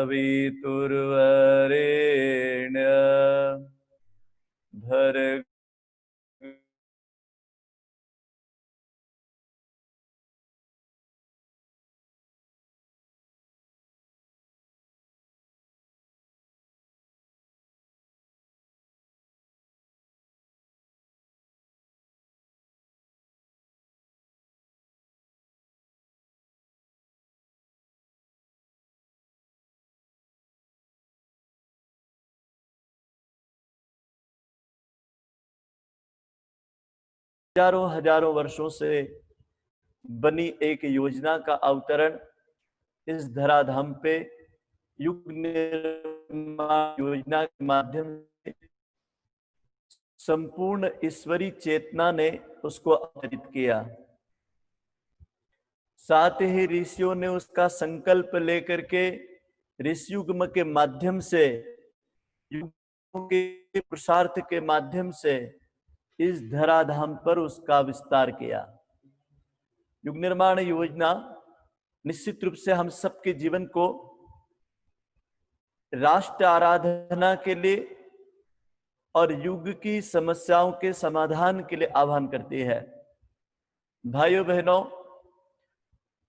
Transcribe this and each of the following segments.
सवितुर्वरेण्य भर्गो हजारों हजारों वर्षों से बनी एक योजना का अवतरण इस धराधाम पे युग निर्माण योजना के माध्यम से संपूर्ण ईश्वरी चेतना ने उसको अवतरित किया। साथ ही ऋषियों ने उसका संकल्प लेकर के ऋषि युग्म के माध्यम से युगों के पुरुषार्थ के माध्यम से इस धराधाम पर उसका विस्तार किया। युग निर्माण योजना निश्चित रूप से हम सबके जीवन को राष्ट्र आराधना के लिए और युग की समस्याओं के समाधान के लिए आह्वान करती है। भाइयों बहनों,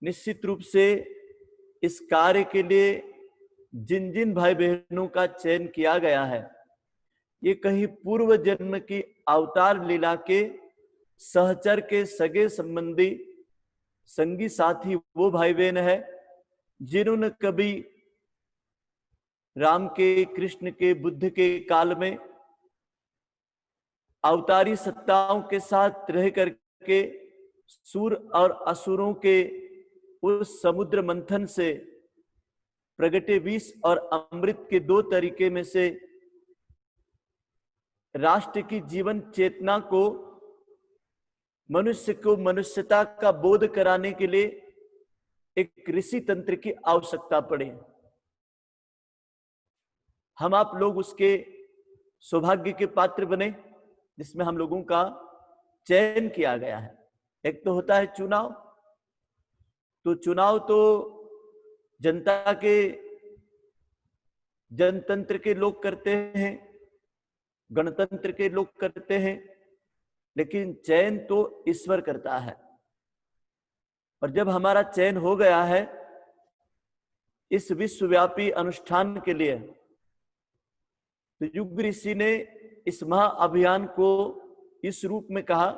निश्चित रूप से इस कार्य के लिए जिन जिन भाई बहनों का चयन किया गया है, ये कहीं पूर्व जन्म की अवतार लीला के सहचर के सगे संबंधी संगी साथी वो भाई बहन है जिन्होंने कभी राम के, कृष्ण के, बुद्ध के काल में अवतारी सत्ताओं के साथ रह करके सूर और असुरों के उस समुद्र मंथन से प्रगटे विष और अमृत के दो तरीके में से राष्ट्र की जीवन चेतना को, मनुष्य को मनुष्यता का बोध कराने के लिए एक ऋषि तंत्र की आवश्यकता पड़ी। हम आप लोग उसके सौभाग्य के पात्र बने जिसमें हम लोगों का चयन किया गया है। एक तो होता है चुनाव, तो चुनाव तो जनता के, जनतंत्र के लोग करते हैं, गणतंत्र के लोग करते हैं, लेकिन चयन तो ईश्वर करता है। और जब हमारा चयन हो गया है इस विश्वव्यापी अनुष्ठान के लिए, तो युग ऋषि ने इस महाअभियान को इस रूप में कहा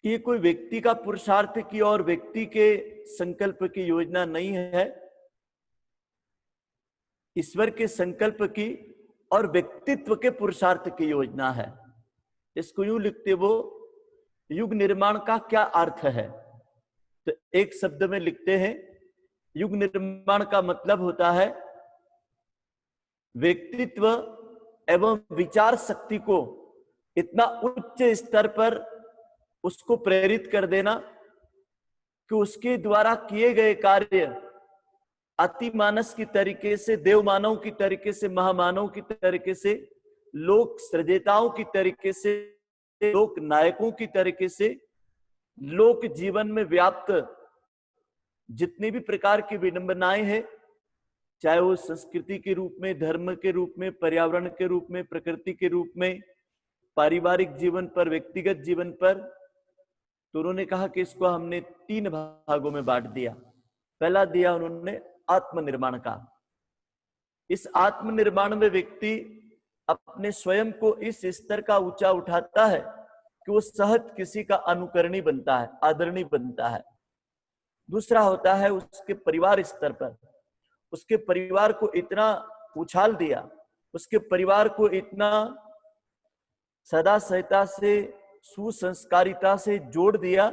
कि ये कोई व्यक्ति का पुरुषार्थ की और व्यक्ति के संकल्प की योजना नहीं है, ईश्वर के संकल्प की और व्यक्तित्व के पुरुषार्थ की योजना है। इसको यूं लिखते वो युग निर्माण का क्या अर्थ है, तो एक शब्द में लिखते हैं युग निर्माण का मतलब होता है व्यक्तित्व एवं विचार शक्ति को इतना उच्च स्तर पर उसको प्रेरित कर देना कि उसके द्वारा किए गए कार्य अति मानस की तरीके से, देव मानव की तरीके से, महामानव की तरीके से, लोक सृजेताओं की तरीके से, लोक नायकों की तरीके से, लोक जीवन में व्याप्त जितनी भी प्रकार की विडंबनाएं हैं, चाहे वो संस्कृति के रूप में, धर्म के रूप में, पर्यावरण के रूप में, प्रकृति के रूप में, पारिवारिक जीवन पर, व्यक्तिगत जीवन पर, तो उन्होंने कहा कि इसको हमने 3 भागों में बांट दिया। पहला दिया उन्होंने आत्मनिर्माण का। इस आत्मनिर्माण में व्यक्ति अपने स्वयं को इस स्तर का ऊंचा उठाता है कि वो सहज किसी का अनुकरणी बनता है, आदरणीय बनता है। दूसरा होता है उसके परिवार स्तर पर, उसके परिवार को इतना उछाल दिया, उसके परिवार को इतना सदा सहता से, सुसंस्कारिता से जोड़ दिया,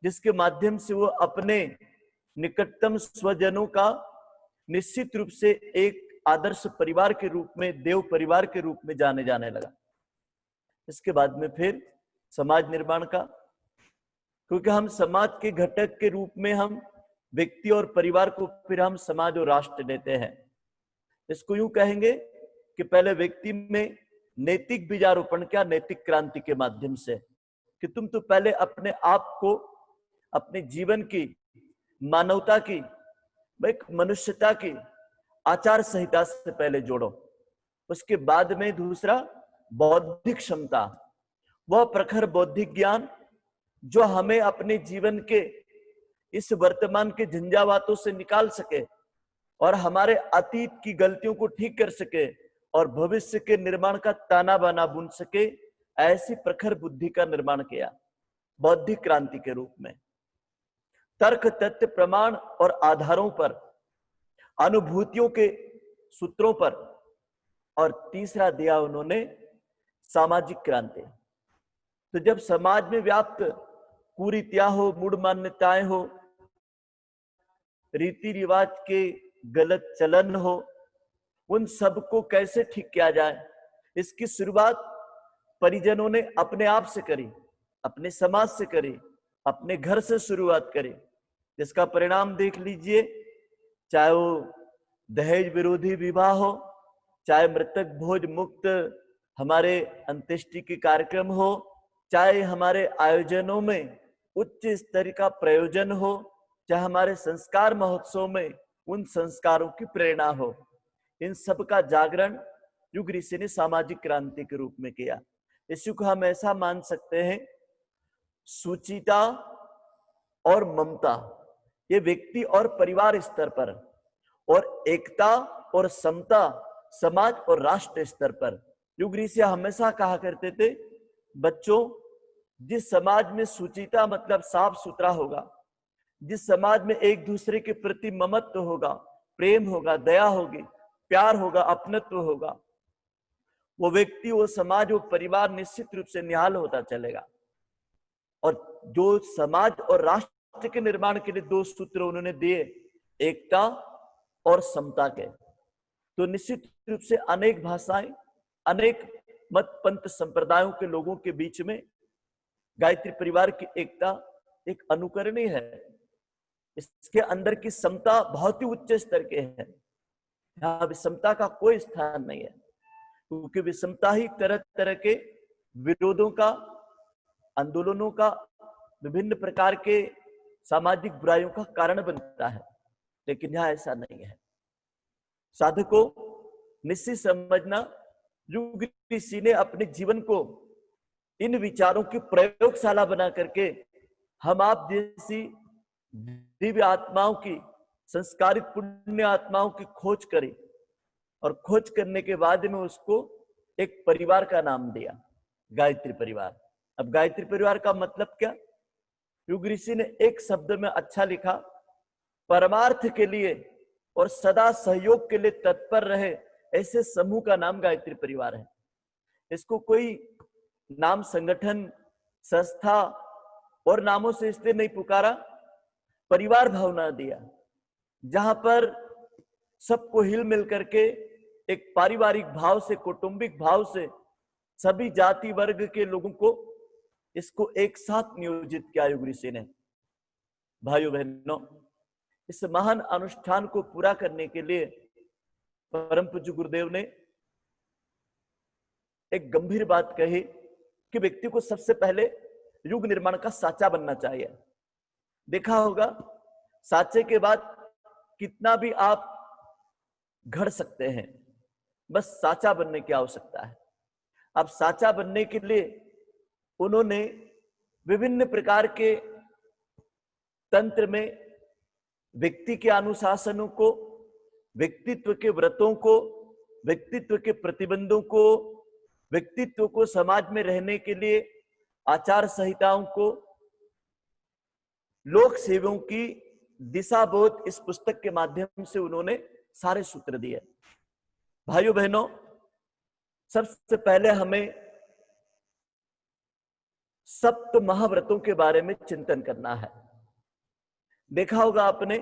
जिसके माध्यम से वो अपने निकटतम स्वजनों का निश्चित रूप से एक आदर्श परिवार के रूप में, देव परिवार के रूप में जाने लगा। इसके बाद में फिर समाज निर्माण का, क्योंकि हम समाज के घटक के रूप में हम व्यक्ति और परिवार को फिर हम समाज और राष्ट्र देते हैं। इसको यूं कहेंगे कि पहले व्यक्ति में नैतिक बीजारोपण किया, नैतिक क्रांति के माध्यम से, कि तुम तो पहले अपने आप को, अपने जीवन की, मानवता की, एक मनुष्यता की आचार संहिता से पहले जोड़ो। उसके बाद में दूसरा बौद्धिक क्षमता, वह प्रखर बौद्धिक ज्ञान जो हमें अपने जीवन के इस वर्तमान के झंझावातों से निकाल सके और हमारे अतीत की गलतियों को ठीक कर सके और भविष्य के निर्माण का ताना बाना बुन सके। ऐसी प्रखर बुद्धि का निर्माण किया बौद्धिक क्रांति के रूप में। तर्क, तथ्य, प्रमाण और आधारों पर, अनुभूतियों के सूत्रों पर। और तीसरा दिया उन्होंने सामाजिक क्रांति। तो जब समाज में व्याप्त कुरीतियां हो, मूढ़ मान्यताएं हो, रीति रिवाज के गलत चलन हो, उन सबको कैसे ठीक किया जाए, इसकी शुरुआत परिजनों ने अपने आप से करी, अपने समाज से करी, अपने घर से शुरुआत करी। जिसका परिणाम देख लीजिए, चाहे वो दहेज विरोधी विवाह हो, चाहे मृतक भोज मुक्त हमारे अंत्येष्टि के कार्यक्रम हो, चाहे हमारे आयोजनों में उच्च स्तर का प्रयोजन हो, चाहे हमारे संस्कार महोत्सव में उन संस्कारों की प्रेरणा हो, इन सब का जागरण युग ऋषि ने सामाजिक क्रांति के रूप में किया। इसी को हम ऐसा मान सकते हैं, सुचिता और ममता ये व्यक्ति और परिवार स्तर पर, और एकता और समता समाज और राष्ट्र स्तर पर। युग ऋषि हमेशा कहा करते थे, बच्चों जिस समाज में सुचिता मतलब साफ सुथरा होगा, जिस समाज में एक दूसरे के प्रति ममत्व होगा, प्रेम होगा, दया होगी, प्यार होगा, अपनत्व होगा, वो व्यक्ति, वो समाज, वो परिवार निश्चित रूप से निहाल होता चलेगा। और जो समाज और राष्ट्र के निर्माण के लिए दो सूत्र उन्होंने दिए, एकता और समता के, तो निश्चित रूप से अनेक भाषाएं, अनेक मत पंथ संप्रदायों के लोगों के बीच में गायत्री परिवार की एकता एक अनुकरणीय है। इसके अंदर की समता बहुत ही उच्च स्तर के है। यहाँ विषमता का कोई स्थान नहीं है, क्योंकि विषमता ही तरह तरह के विरोधों का, आंदोलनों का, विभिन्न प्रकार के सामाजिक बुराइयों का कारण बनता है। लेकिन यहाँ ऐसा नहीं है। साधकों निश्चित समझना, युग ऋषि ने अपने जीवन को इन विचारों की प्रयोगशाला बना करके हम आप जैसी दिव्य आत्माओं की, संस्कारित पुण्य आत्माओं की खोज करी, और खोज करने के बाद में उसको एक परिवार का नाम दिया, गायत्री परिवार। अब गायत्री परिवार का मतलब क्या? युग ऋषि ने एक शब्द में अच्छा लिखा, परमार्थ के लिए और सदा सहयोग के लिए तत्पर रहे ऐसे समूह का नाम गायत्री परिवार है। इसको कोई नाम, संगठन, संस्था और नामों से इसलिए नहीं पुकारा, परिवार भावना दिया, जहां पर सबको हिल मिल करके एक पारिवारिक भाव से, कौटुंबिक भाव से सभी जाति वर्ग के लोगों को इसको एक साथ नियोजित किया युग ऋषि ने। भाइयों बहनों, इस महान अनुष्ठान को पूरा करने के लिए परम पूज्य गुरुदेव ने एक गंभीर बात कही कि व्यक्ति को सबसे पहले युग निर्माण का साचा बनना चाहिए। देखा होगा, साचे के बाद कितना भी आप घड़ सकते हैं, बस साचा बनने की आवश्यकता है। अब साचा बनने के लिए उन्होंने विभिन्न प्रकार के तंत्र में व्यक्ति के अनुशासनों को, व्यक्तित्व के व्रतों को, व्यक्तित्व के प्रतिबंधों को, व्यक्तित्व को समाज में रहने के लिए आचार संहिताओं को, लोक सेवों की दिशा बोध, इस पुस्तक के माध्यम से उन्होंने सारे सूत्र दिए। भाइयों बहनों, सबसे पहले हमें सप्त महाव्रतों के बारे में चिंतन करना है। देखा होगा आपने,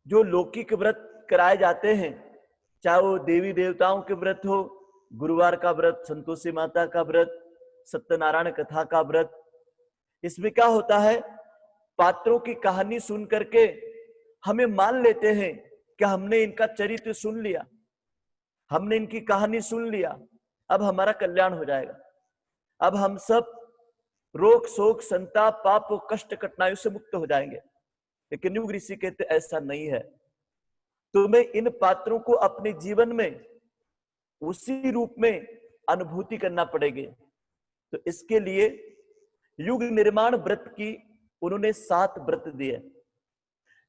जो लौकिक व्रत कराए जाते हैं, चाहे वो देवी देवताओं के व्रत हो, गुरुवार का व्रत, संतोषी माता का व्रत, सत्यनारायण कथा का व्रत, इसमें क्या होता है, पात्रों की कहानी सुन करके हमें मान लेते हैं कि हमने इनका चरित्र सुन लिया, हमने इनकी कहानी सुन लिया, अब हमारा कल्याण हो जाएगा, अब हम सब रोग शोक संताप पाप और कष्ट कठिनाइयों से मुक्त हो जाएंगे। लेकिन युग ऋषि कहते ऐसा नहीं है, तुम्हें इन पात्रों को अपने जीवन में उसी रूप में अनुभूति करना पड़ेगी। तो इसके लिए युग निर्माण व्रत की उन्होंने 7 व्रत दिए।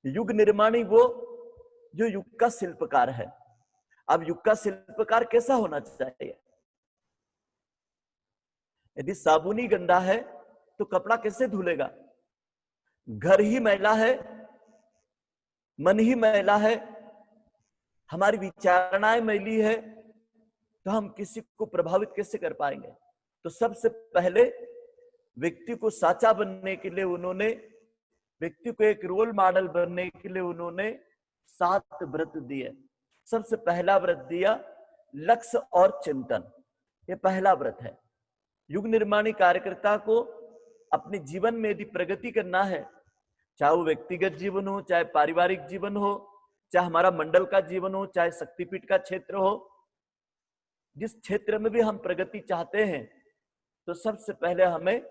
युग निर्माणी वो जो युग का शिल्पकार है। अब युग का शिल्पकार कैसा होना चाहिए? यदि साबुन ही गंदा है तो कपड़ा कैसे धुलेगा? घर ही मैला है, मन ही मैला है, हमारी विचारणाएं मैली है, तो हम किसी को प्रभावित कैसे कर पाएंगे? तो सबसे पहले व्यक्ति को साचा बनने के लिए उन्होंने, व्यक्ति को एक रोल मॉडल बनने के लिए उन्होंने 7 व्रत दिए। सबसे पहला व्रत दिया लक्ष्य और चिंतन। ये पहला व्रत है। युग निर्माणी कार्यकर्ता को अपने जीवन में यदि प्रगति करना है, चाहे वो व्यक्तिगत जीवन हो, चाहे पारिवारिक जीवन हो, चाहे हमारा मंडल का जीवन हो, चाहे शक्तिपीठ का क्षेत्र हो, जिस क्षेत्र में भी हम प्रगति चाहते हैं, तो सबसे पहले हमें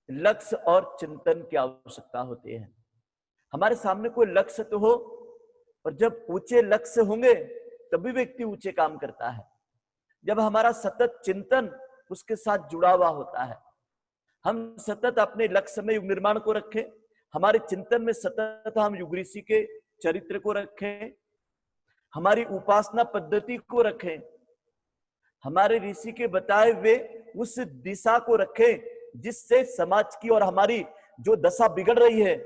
लक्ष्य और चिंतन की आवश्यकता होती है। हमारे सामने कोई लक्ष्य तो हो, और जब ऊंचे लक्ष्य होंगे तभी व्यक्ति ऊंचे काम करता है। जब हमारा सतत चिंतन उसके साथ जुड़ा हुआ होता है, हम सतत अपने लक्ष्य में युग निर्माण को रखें, हमारे चिंतन में सतत हम युग ऋषि के चरित्र को रखें, हमारी उपासना पद्धति को रखें, हमारे ऋषि के बताए हुए उस दिशा को रखें जिससे समाज की और हमारी जो दशा बिगड़ रही है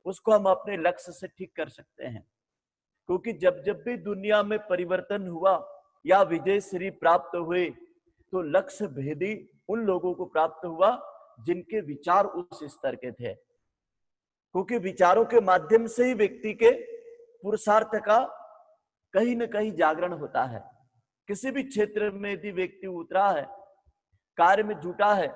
उसको हम अपने लक्ष्य से ठीक कर सकते हैं। क्योंकि जब जब भी दुनिया में परिवर्तन हुआ या विजय श्री प्राप्त हुए, तो लक्ष्य भेदी उन लोगों को प्राप्त हुआ जिनके विचार उस स्तर के थे। क्योंकि विचारों के माध्यम से ही व्यक्ति के पुरुषार्थ का कहीं न कहीं जागरण होता है। किसी भी क्षेत्र में यदि व्यक्ति उतरा है, कार्य में जुटा है,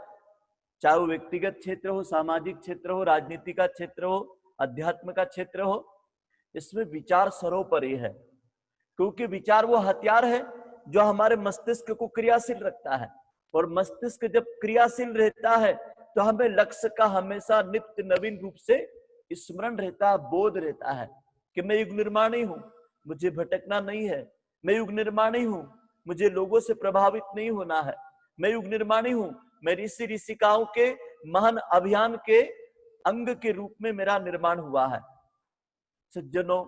चाहे वो व्यक्तिगत क्षेत्र हो, सामाजिक क्षेत्र हो, राजनीति का क्षेत्र हो, अध्यात्म का क्षेत्र हो, इसमें विचार सर्वोपरि है। क्योंकि विचार वो हथियार है जो हमारे मस्तिष्क को क्रियाशील रखता है, और मस्तिष्क जब क्रियाशील रहता है तो हमें लक्ष्य का हमेशा नित्य नवीन रूप से स्मरण रहता है, बोध रहता है कि मैं युग निर्माणी हूं, मुझे भटकना नहीं है, मैं युग निर्माणी हूं, मुझे लोगों से प्रभावित नहीं होना है, मैं युग निर्माणी हूं, मैं ऋषि ऋषिकाओं के महान अभियान के अंग के रूप में मेरा निर्माण हुआ है। सज्जनों,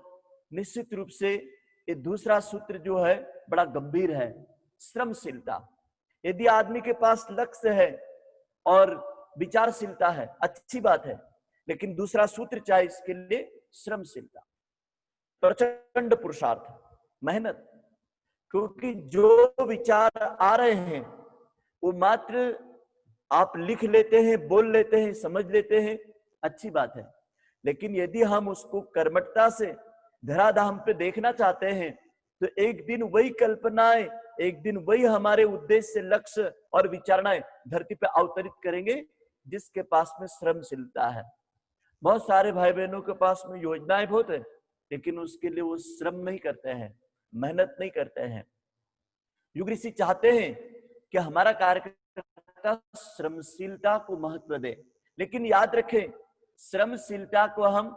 निश्चित रूप से ये दूसरा सूत्र जो है बड़ा गंभीर है, श्रमशीलता। यदि आदमी के पास लक्ष्य है और विचारशीलता है, अच्छी बात है, लेकिन दूसरा सूत्र चाहिए इसके लिए श्रमशीलता, प्रचंड पुरुषार्थ, मेहनत। क्योंकि जो विचार आ रहे हैं वो मात्र आप लिख लेते हैं, बोल लेते हैं, समझ लेते हैं, अच्छी बात है, लेकिन यदि हम उसको कर्मठता से धराधाम पे देखना चाहते हैं तो एक दिन वही कल्पनाएं, एक दिन वही हमारे उद्देश्य, लक्ष्य और विचारणाएं धरती पे अवतरित करेंगे जिसके पास में श्रमशीलता है। बहुत सारे भाई बहनों के पास में योजनाएं बहुत है, लेकिन उसके लिए वो श्रम नहीं करते हैं, मेहनत नहीं करते हैं। युग ऋषि चाहते हैं कि हमारा कार्यकर्ता श्रमशीलता को महत्व दे, लेकिन याद रखें श्रमशीलता को हम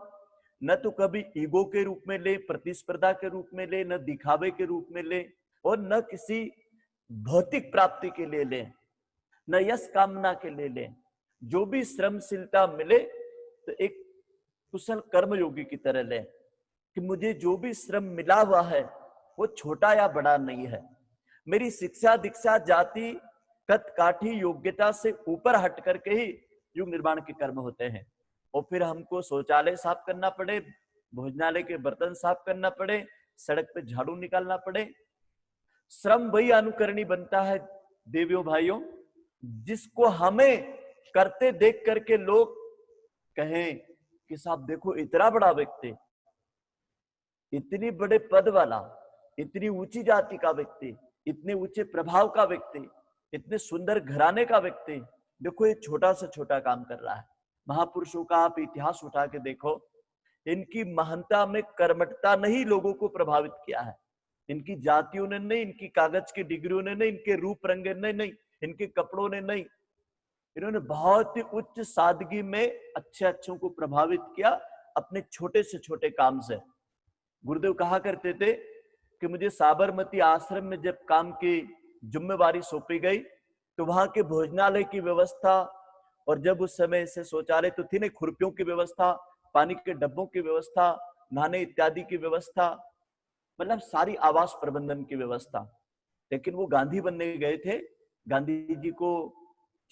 न तो कभी ईगो के रूप में ले, प्रतिस्पर्धा के रूप में ले, न दिखावे के रूप में ले, और न किसी भौतिक प्राप्ति के लिए ले, न यश कामना के लिए ले। जो भी श्रमशीलता मिले तो एक कुशल कर्मयोगी की तरह ले कि मुझे जो भी श्रम मिला हुआ है वो छोटा या बड़ा नहीं है। मेरी शिक्षा, दीक्षा, जाति, कद काठी, योग्यता से ऊपर हट करके ही युग निर्माण के कर्म होते हैं। और फिर हमको शौचालय साफ करना पड़े, भोजनालय के बर्तन साफ करना पड़े, सड़क पे झाड़ू निकालना पड़े, श्रम वही अनुकरणी बनता है देवियों भाइयों, जिसको हमें करते देख करके लोग कहें कि साहब देखो इतना बड़ा व्यक्ति, इतनी बड़े पद वाला, इतनी ऊंची जाति का व्यक्ति, इतने ऊंचे प्रभाव का व्यक्ति, इतने सुंदर घराने का व्यक्ति, देखो ये छोटा से छोटा काम कर रहा है। महापुरुषों का आप इतिहास उठा के देखो, इनकी महानता में कर्मठता नहीं लोगों को प्रभावित किया है, इनकी जातियों ने नहीं, इनकी कागज की डिग्रियों ने नहीं, इनके रूप रंग ने नहीं, इनके कपड़ों ने नहीं, इन्होंने बहुत ही उच्च सादगी में अच्छे अच्छों को प्रभावित किया, अपने छोटे से छोटे काम से। गुरुदेव कहा करते थे कि मुझे साबरमती आश्रम में जब काम की जिम्मेवारी सौंपी गई तो वहां के भोजनालय की व्यवस्था, और जब उस समय से शौचालय तो थी नहीं, खुरपियों की व्यवस्था, पानी के डब्बों की व्यवस्था, नहाने इत्यादि की व्यवस्था, मतलब सारी आवास प्रबंधन की व्यवस्था। लेकिन वो गांधी बनने गए थे, गांधी जी को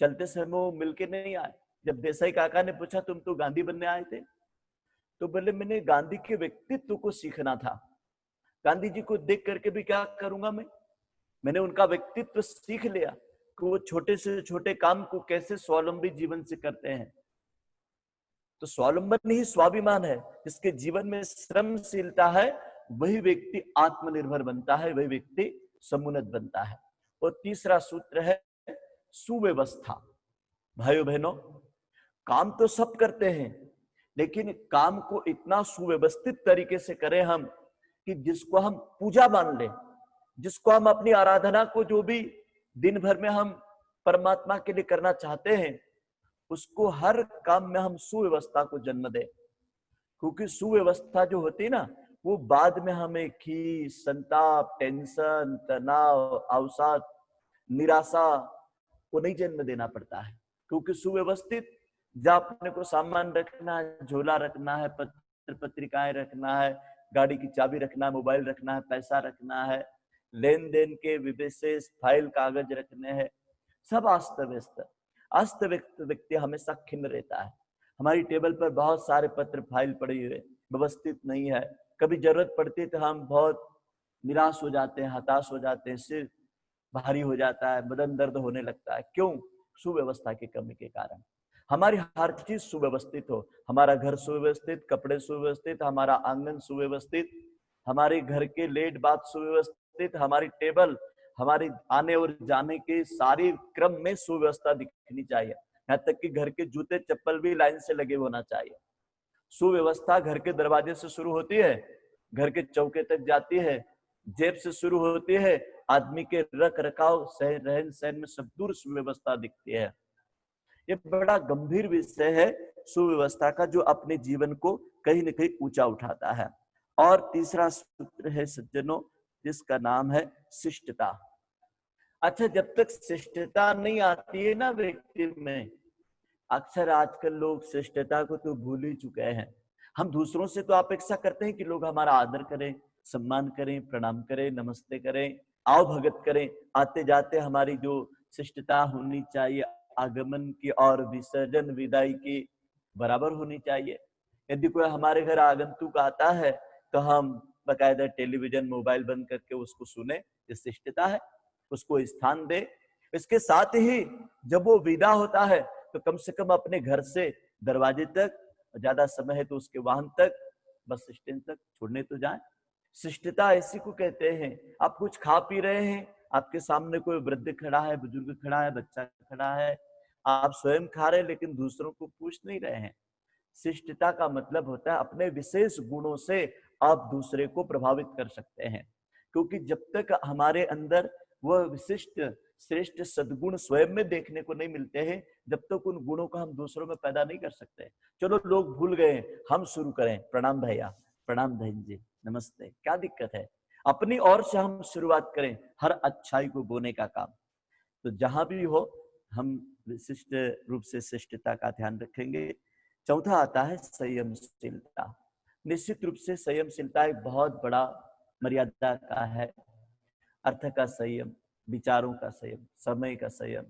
चलते समय वो मिलके नहीं आए। जब देसाई काका ने पूछा तुम तो गांधी बनने आए थे, तो बोले मैंने गांधी के व्यक्तित्व को सीखना था। गांधी जी को देख करके भी क्या करूंगा मैंने उनका व्यक्तित्व सीख लिया कि वो छोटे से छोटे काम को कैसे स्वावलंबी जीवन से करते हैं। तो स्वावलंबन ही स्वाभिमान है। जिसके जीवन में श्रमशीलता है वही व्यक्ति आत्मनिर्भर बनता है, वही व्यक्ति समुन्नत बनता है। और तीसरा सूत्र है सुव्यवस्था। भाइयों बहनों, काम तो सब करते हैं, लेकिन काम को इतना सुव्यवस्थित तरीके से करें हम कि जिसको हम पूजा मान लें, जिसको हम अपनी आराधना को जो भी दिन भर में हम परमात्मा के लिए करना चाहते हैं, उसको हर काम में हम सुव्यवस्था को जन्म दें। क्योंकि सुव्यवस्था जो होती है ना, वो बाद में हमें खीस, संताप, टेंशन, तनाव, अवसाद, निराशा को नहीं जन्म देना पड़ता है। क्योंकि सुव्यवस्थित जहाँ अपने को सामान रखना है, झोला रखना है, पत्र पत्रिकाएं रखना है, गाड़ी की चाबी रखना है, मोबाइल रखना है, पैसा रखना है, लेन देन के विशेष फाइल कागज रखने हैं, सब अस्त व्यस्त। अस्त व्यक्ति हमेशा खिन्न रहता है। हमारी टेबल पर बहुत सारे पत्र फाइल पड़े हुए, व्यवस्थित नहीं है। कभी जरूरत पड़ती है तो हम बहुत निराश हो जाते हैं, हताश हो जाते हैं, सिर भारी हो जाता है, बदन दर्द होने लगता है। क्यों? सुव्यवस्था की कमी के कारण। हमारी हर चीज सुव्यवस्थित हो, हमारा घर सुव्यवस्थित, कपड़े सुव्यवस्थित, हमारा आंगन सुव्यवस्थित, हमारे घर के लेट बाथ सुव्यवस्थित, हमारी टेबल, हमारे आने और जाने के सारे क्रम में सुव्यवस्था दिखनी चाहिए। यहाँ तक कि घर के जूते चप्पल भी लाइन से लगे होना चाहिए। सुव्यवस्था घर के दरवाजे से शुरू होती है, घर के चौके तक जाती है, जेब से शुरू होती है, आदमी के रख रखाव, रहन सहन में सब दूर सुव्यवस्था दिखती है। ये बड़ा गंभीर विषय है सुव्यवस्था का, जो अपने जीवन को कहीं न कहीं ऊंचा उठाता है। और तीसरा सूत्र है सज्जनों, जिसका नाम है शिष्टता। अच्छा, जब तक शिष्टता नहीं आती है ना व्यक्ति में, अक्सर आजकल लोग शिष्टता को तो भूल ही चुके हैं। हम दूसरों से तो अपेक्षा करते हैं कि लोग हमारा आदर करें, सम्मान करें, प्रणाम करें, नमस्ते करें, आओ भगत करें। आते जाते हमारी जो शिष्टता होनी चाहिए, आगमन की और विसर्जन विदाई की बराबर होनी चाहिए। यदि कोई हमारे घर आगंतुक आता है तो हम बकायदा टेलीविजन, मोबाइल बंद करके उसको सुने, ये शिष्टता है। उसको स्थान दे। इसके साथ ही जब वो विदा होता है तो कम से कम अपने घर से दरवाजे तक, ज्यादा समय है तो उसके वाहन तक, बस स्टैंड तक छोड़ने तो जाए। शिष्टता ऐसी को कहते हैं, आप कुछ खा पी रहे हैं, आपके सामने कोई वृद्ध खड़ा है, बुजुर्ग खड़ा है, बच्चा खड़ा है, आप स्वयं खा रहे हैं लेकिन दूसरों को पूछ नहीं रहे हैं। शिष्टता का मतलब होता है अपने विशेष गुणों से आप दूसरे को प्रभावित कर सकते हैं। क्योंकि जब तक हमारे अंदर वह विशिष्ट श्रेष्ठ सद्गुण स्वयं में देखने को नहीं मिलते हैं, जब तक उन गुणों को हम दूसरों में पैदा नहीं कर सकते। चलो लोग भूल गए, हम शुरू करें। प्रणाम भैया, प्रणाम बहन जी, नमस्ते, क्या दिक्कत है? अपनी ओर से हम शुरुआत करें हर अच्छाई को बोने का काम। तो जहां भी हो हम विशिष्ट रूप से शिष्टता का ध्यान रखेंगे। चौथा आता है संयमशीलता। निश्चित रूप से संयमशीलता एक बहुत बड़ा मर्यादा का है। अर्थ का संयम, विचारों का संयम, समय का संयम।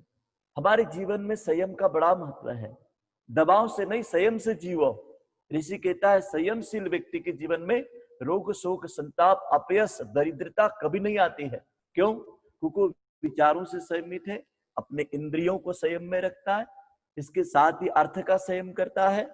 हमारे जीवन में संयम का बड़ा महत्व है। दबाव से नहीं, संयम से जीवो। ऋषि कहता है संयमशील व्यक्ति के जीवन में रोग, शोक, संताप, अपयश, दरिद्रता कभी नहीं आती है। क्यों? क्योंकि विचारों से संयमित है, अपने इंद्रियों को संयम में रखता है, इसके साथ ही अर्थ का संयम करता है,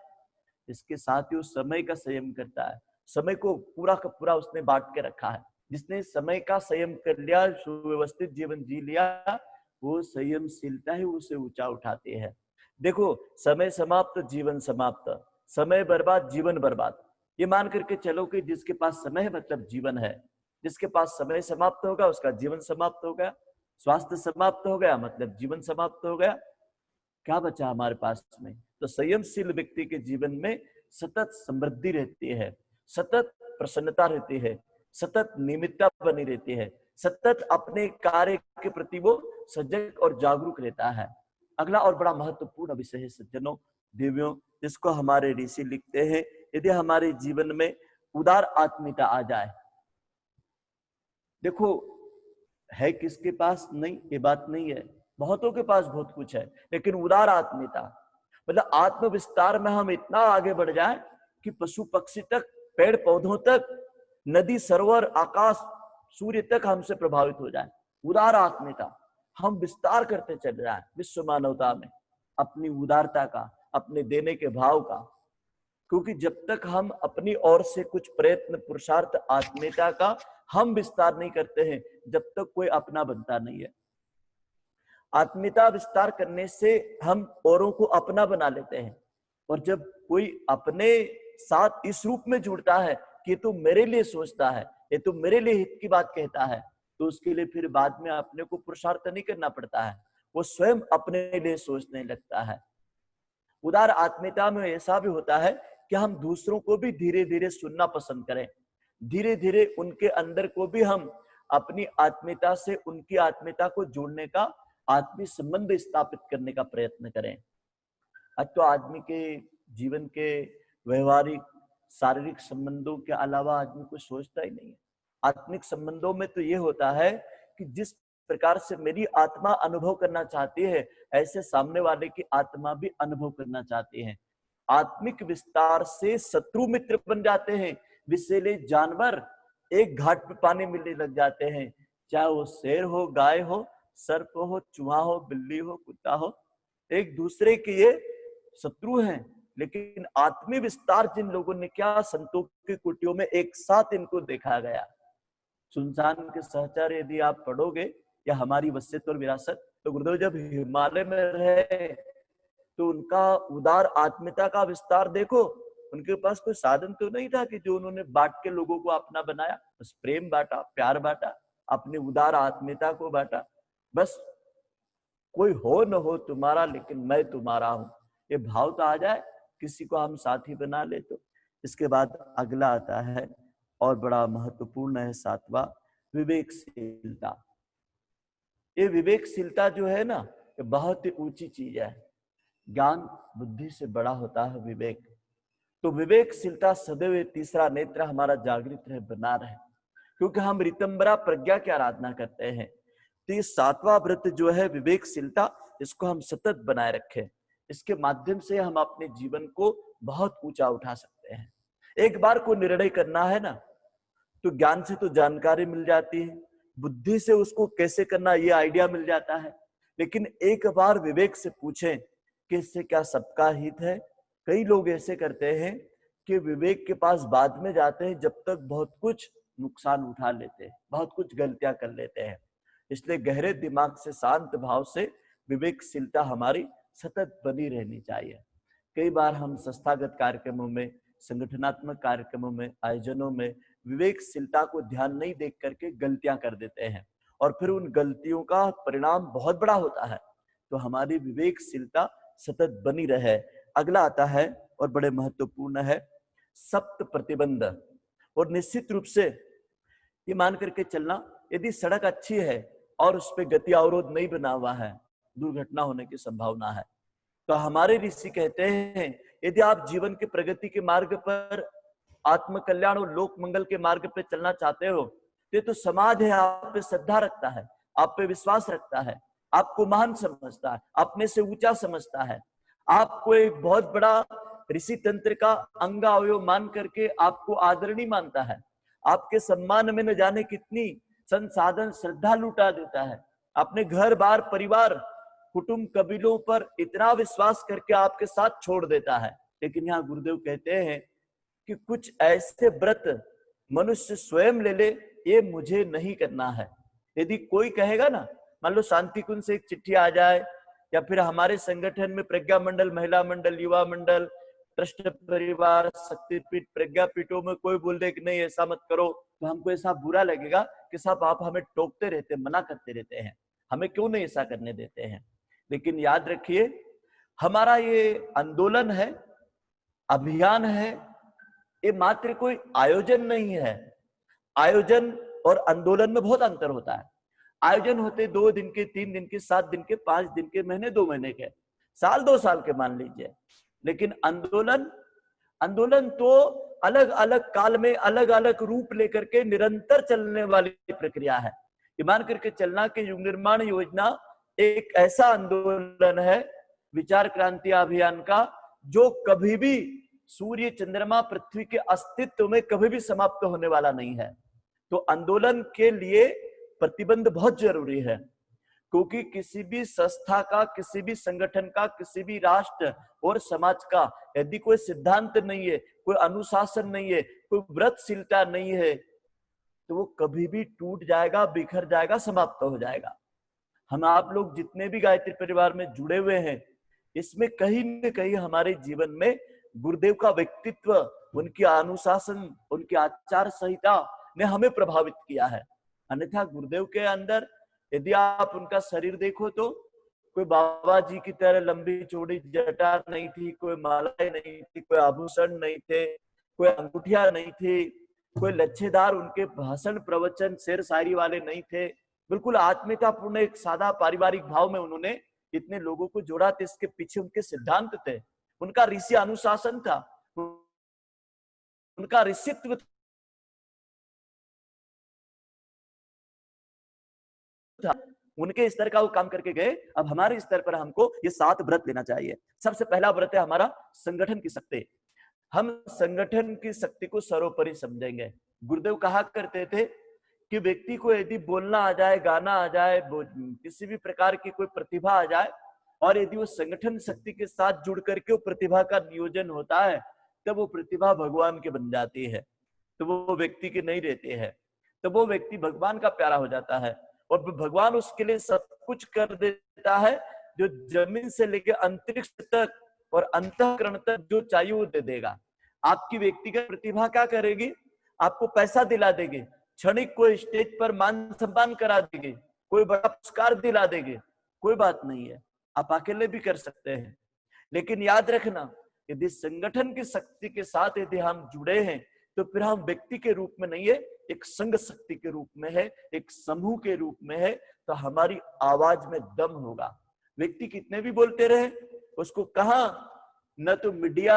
इसके साथ ही उस समय का संयम करता है। समय को पूरा का पूरा उसने बांट के रखा है। जिसने समय का संयम कर लिया, सुव्यवस्थित जीवन जी लिया, वो संयमशीलता ही उसे ऊंचा उठाती है। देखो, समय समाप्त जीवन समाप्त, समय बर्बाद जीवन बर्बाद। ये मान करके चलो कि जिसके पास समय है मतलब जीवन है, जिसके पास समय समाप्त होगा उसका जीवन समाप्त हो गया। स्वास्थ्य समाप्त हो गया मतलब जीवन समाप्त हो गया। क्या बचा हमारे पास में? तो संयमशील व्यक्ति के जीवन में सतत समृद्धि रहती है, सतत प्रसन्नता रहती है, सतत नियमितता बनी रहती है, सतत अपने कार्य के प्रति वो सजग और जागरूक रहता है। अगला और बड़ा महत्वपूर्ण विषय है सज्जनों, देवियों, जिसको हमारे ऋषि लिखते हैं, यदि हमारे जीवन में उदार आत्मीयता आ जाए। देखो, है किसके पास नहीं, ये बात नहीं है, बहुतों के पास बहुत कुछ है, लेकिन उदार आत्मीयता मतलब आत्म विस्तार में हम इतना आगे बढ़ जाए कि पशु पक्षी तक, पेड़ पौधों तक, नदी सरोवर आकाश सूर्य तक हमसे प्रभावित हो जाए। उदार आत्मीयता, हम विस्तार करते चले जाए विश्व मानवता में अपनी उदारता का, अपने देने के भाव का। क्योंकि जब तक हम अपनी ओर से कुछ प्रयत्न पुरुषार्थ आत्मीयता का हम विस्तार नहीं करते हैं, जब तक कोई अपना बनता नहीं है। आत्मीयता विस्तार करने से हम औरों को अपना बना लेते हैं, और जब कोई अपने साथ इस रूप में जुड़ता है कि तू मेरे लिए सोचता है, ये तो मेरे लिए हित की बात कहता है, तो उसके लिए फिर बाद में अपने को पुरुषार्थ नहीं करना पड़ता है, वो स्वयं अपने लिए सोचने लगता है। उदार आत्मीयता में ऐसा भी होता है कि हम दूसरों को भी धीरे धीरे सुनना पसंद करें, धीरे धीरे उनके अंदर को भी हम अपनी आत्मीयता से उनकी आत्मीयता को जोड़ने का, आत्मीय संबंध स्थापित करने का प्रयत्न करें। आज तो आदमी के जीवन के व्यवहारिक शारीरिक संबंधों के अलावा आदमी कुछ सोचता ही नहीं है। आत्मिक संबंधों में तो ये होता है कि जिस प्रकार से मेरी आत्मा अनुभव करना चाहती है, ऐसे सामने वाले की आत्मा भी अनुभव करना चाहती है। आत्मिक विस्तार से शत्रु मित्र बन जाते हैं, विषैले जानवर एक घाट पे पानी मिलने लग जाते हैं, चाहे वो शेर हो, गाय हो, सर्प हो, चूहा हो, बिल्ली हो, कुत्ता हो, एक दूसरे के ये शत्रु हैं। लेकिन आत्मीय विस्तार जिन लोगों ने किया, संतों की कुटियों में एक साथ इनको देखा गया। सुनसान के सहचर यदि आप पढ़ोगे या हमारी वसीयत और विरासत, तो गुरुदेव जब हिमालय में रहे तो उनका उदार आत्मीयता का विस्तार देखो। उनके पास कोई साधन तो नहीं था कि जो उन्होंने बांट के लोगों को अपना बनाया, बस प्रेम बांटा, प्यार बांटा, अपनी उदार आत्मीयता को बांटा। बस कोई हो न हो तुम्हारा, लेकिन मैं तुम्हारा हूं, ये भाव तो आ जाए, किसी को हम साथी बना ले तो। इसके बाद अगला आता है और बड़ा महत्वपूर्ण है, सातवां, विवेकशीलता। ये विवेकशीलता जो है ना, ये बहुत ही ऊंची चीज है। ज्ञान बुद्धि से बड़ा होता है विवेक। तो विवेकशीलता सदैव तीसरा नेत्र हमारा जागृत रहे, बना रहे, क्योंकि हम ऋतंबरा प्रज्ञा की आराधना करते हैं। तो ये सातवां व्रत जो है विवेकशीलता, इसको हम सतत बनाए रखें। इसके माध्यम से हम अपने जीवन को बहुत ऊंचा उठा सकते हैं। एक बार को निर्णय करना है ना, तो ज्ञान से तो जानकारी मिल जाती है, बुद्धि से उसको कैसे करना ये आइडिया मिल जाता है, लेकिन एक बार विवेक से पूछें कि इससे क्या सबका हित है। कई लोग ऐसे करते हैं कि विवेक के पास बाद में जाते हैं, जब तक बहुत कुछ नुकसान उठा लेते हैं, बहुत कुछ गलतियां कर लेते हैं। इसलिए गहरे दिमाग से, शांत भाव से विवेकशीलता हमारी सतत बनी रहनी चाहिए। कई बार हम संस्थागत कार्यक्रमों में, संगठनात्मक कार्यक्रमों में, आयोजनों में विवेकशीलता को ध्यान नहीं देख करके गलतियां कर देते हैं, और फिर उन गलतियों का परिणाम बहुत बड़ा होता है। तो हमारी विवेकशीलता सतत बनी रहे। अगला आता है और बड़े महत्वपूर्ण है, सप्त प्रतिबंध। और निश्चित रूप से ये मान करके चलना, यदि सड़क अच्छी है और उस पर गति अवरोध नहीं बना हुआ है, दुर्घटना होने की संभावना है। तो हमारे ऋषि कहते हैं, यदि आप जीवन के प्रगति के मार्ग पर, आत्म कल्याण और लोक मंगल के मार्ग पे चलना चाहते हो, तो समाज है आप पे श्रद्धा रखता है, आप पे विश्वास रखता है, आपको महान समझता है, अपने से ऊंचा समझता है, आपको एक बहुत बड़ा ऋषि तंत्र का अंग अवयव मान करके आपको आदरणीय मानता है, आपके सम्मान में न जाने कितनी संसाधन श्रद्धा लुटा देता है, अपने घर बार परिवार कुटुंब कबीलों पर इतना विश्वास करके आपके साथ छोड़ देता है। लेकिन यहाँ गुरुदेव कहते हैं कि कुछ ऐसे व्रत मनुष्य स्वयं ले ले, ये मुझे नहीं करना है। यदि कोई कहेगा ना, मान लो शांति कुंज से एक चिट्ठी आ जाए, या फिर हमारे संगठन में प्रज्ञा मंडल, महिला मंडल, युवा मंडल, ट्रस्ट परिवार, शक्तिपीठ, प्रज्ञा पीठों में कोई बोल दे कि नहीं ऐसा मत करो, तो हमको ऐसा बुरा लगेगा कि साहब आप हमें टोकते रहते, मना करते रहते हैं, हमें क्यों नहीं ऐसा करने देते हैं। लेकिन याद रखिए, हमारा ये आंदोलन है, अभियान है, ये मात्र कोई आयोजन नहीं है। आयोजन और आंदोलन में बहुत अंतर होता है। आयोजन होते 2 दिन के, 3 दिन के, 7 दिन के, 5 दिन के, महीने 2 महीने के, साल 2 साल के मान लीजिए। लेकिन आंदोलन, आंदोलन तो अलग अलग काल में अलग अलग रूप लेकर के निरंतर चलने वाली प्रक्रिया है। ईमान करके चलना कि युग निर्माण योजना एक ऐसा आंदोलन है, विचार क्रांति अभियान का, जो कभी भी सूर्य, चंद्रमा, पृथ्वी के अस्तित्व में कभी भी समाप्त होने वाला नहीं है। तो आंदोलन के लिए प्रतिबंध बहुत जरूरी है, क्योंकि किसी भी संस्था का, किसी भी संगठन का, किसी भी राष्ट्र और समाज का यदि कोई सिद्धांत नहीं है, कोई अनुशासन नहीं है, कोई व्रतशीलता नहीं है, तो वो कभी भी टूट जाएगा, बिखर जाएगा, समाप्त हो जाएगा। हम आप लोग जितने भी गायत्री परिवार में जुड़े हुए हैं, इसमें कहीं न कहीं हमारे जीवन में गुरुदेव का व्यक्तित्व, उनकी अनुशासन, उनकी आचार संहिता ने हमें प्रभावित किया है। अन्यथा गुरुदेव के अंदर यदि आप उनका शरीर देखो तो कोई बाबा जी की तरह लंबी चौड़ी जटा नहीं थी, कोई मालाएं नहीं थी, कोई आभूषण नहीं थे, कोई अंगूठियां नहीं थी, कोई लच्छेदार उनके भाषण, प्रवचन, शेर शायरी वाले नहीं थे। बिल्कुल आत्मीयतापूर्ण एक सादा पारिवारिक भाव में उन्होंने इतने लोगों को जोड़ा था। इसके पीछे उनके सिद्धांत थे, उनका ऋषि अनुशासन था, उनका ऋषित्व था। उनके स्तर का वो काम करके गए। अब हमारे स्तर पर हमको ये 7 व्रत लेना चाहिए। सबसे पहला व्रत है हमारा संगठन की शक्ति। हम संगठन की शक्ति को सर्वोपरि समझेंगे। गुरुदेव कहा करते थे कि व्यक्ति को यदि बोलना आ जाए, गाना आ जाए, किसी भी प्रकार की कोई प्रतिभा आ जाए, और यदि वो संगठन शक्ति के साथ जुड़ करके वो प्रतिभा का नियोजन होता है, तब वो प्रतिभा भगवान की बन जाती है। तो वो व्यक्ति के नहीं रहते हैं, तो वो व्यक्ति भगवान का प्यारा हो जाता है, और भगवान उसके लिए सब कुछ कर देता है। जो जमीन से लेकर अंतरिक्ष तक और अंतःकरण तक जो चाहिए वो दे देगा। आपकी व्यक्तिगत प्रतिभा क्या करेगी? आपको पैसा दिला देगी, क्षणिक कोई स्टेज पर मान सम्मान करा देगी, कोई बड़ा पुरस्कार दिला देगी, कोई बात नहीं है, आप अकेले भी कर सकते हैं। लेकिन याद रखना, यदि संगठन की शक्ति के साथ यदि हम जुड़े हैं, तो फिर हम व्यक्ति के रूप में नहीं है, एक संघ शक्ति के रूप में है, एक समूह के रूप में है। तो हमारी आवाज में दम होगा। व्यक्ति कितने भी बोलते रहे, उसको कहा न तो मीडिया,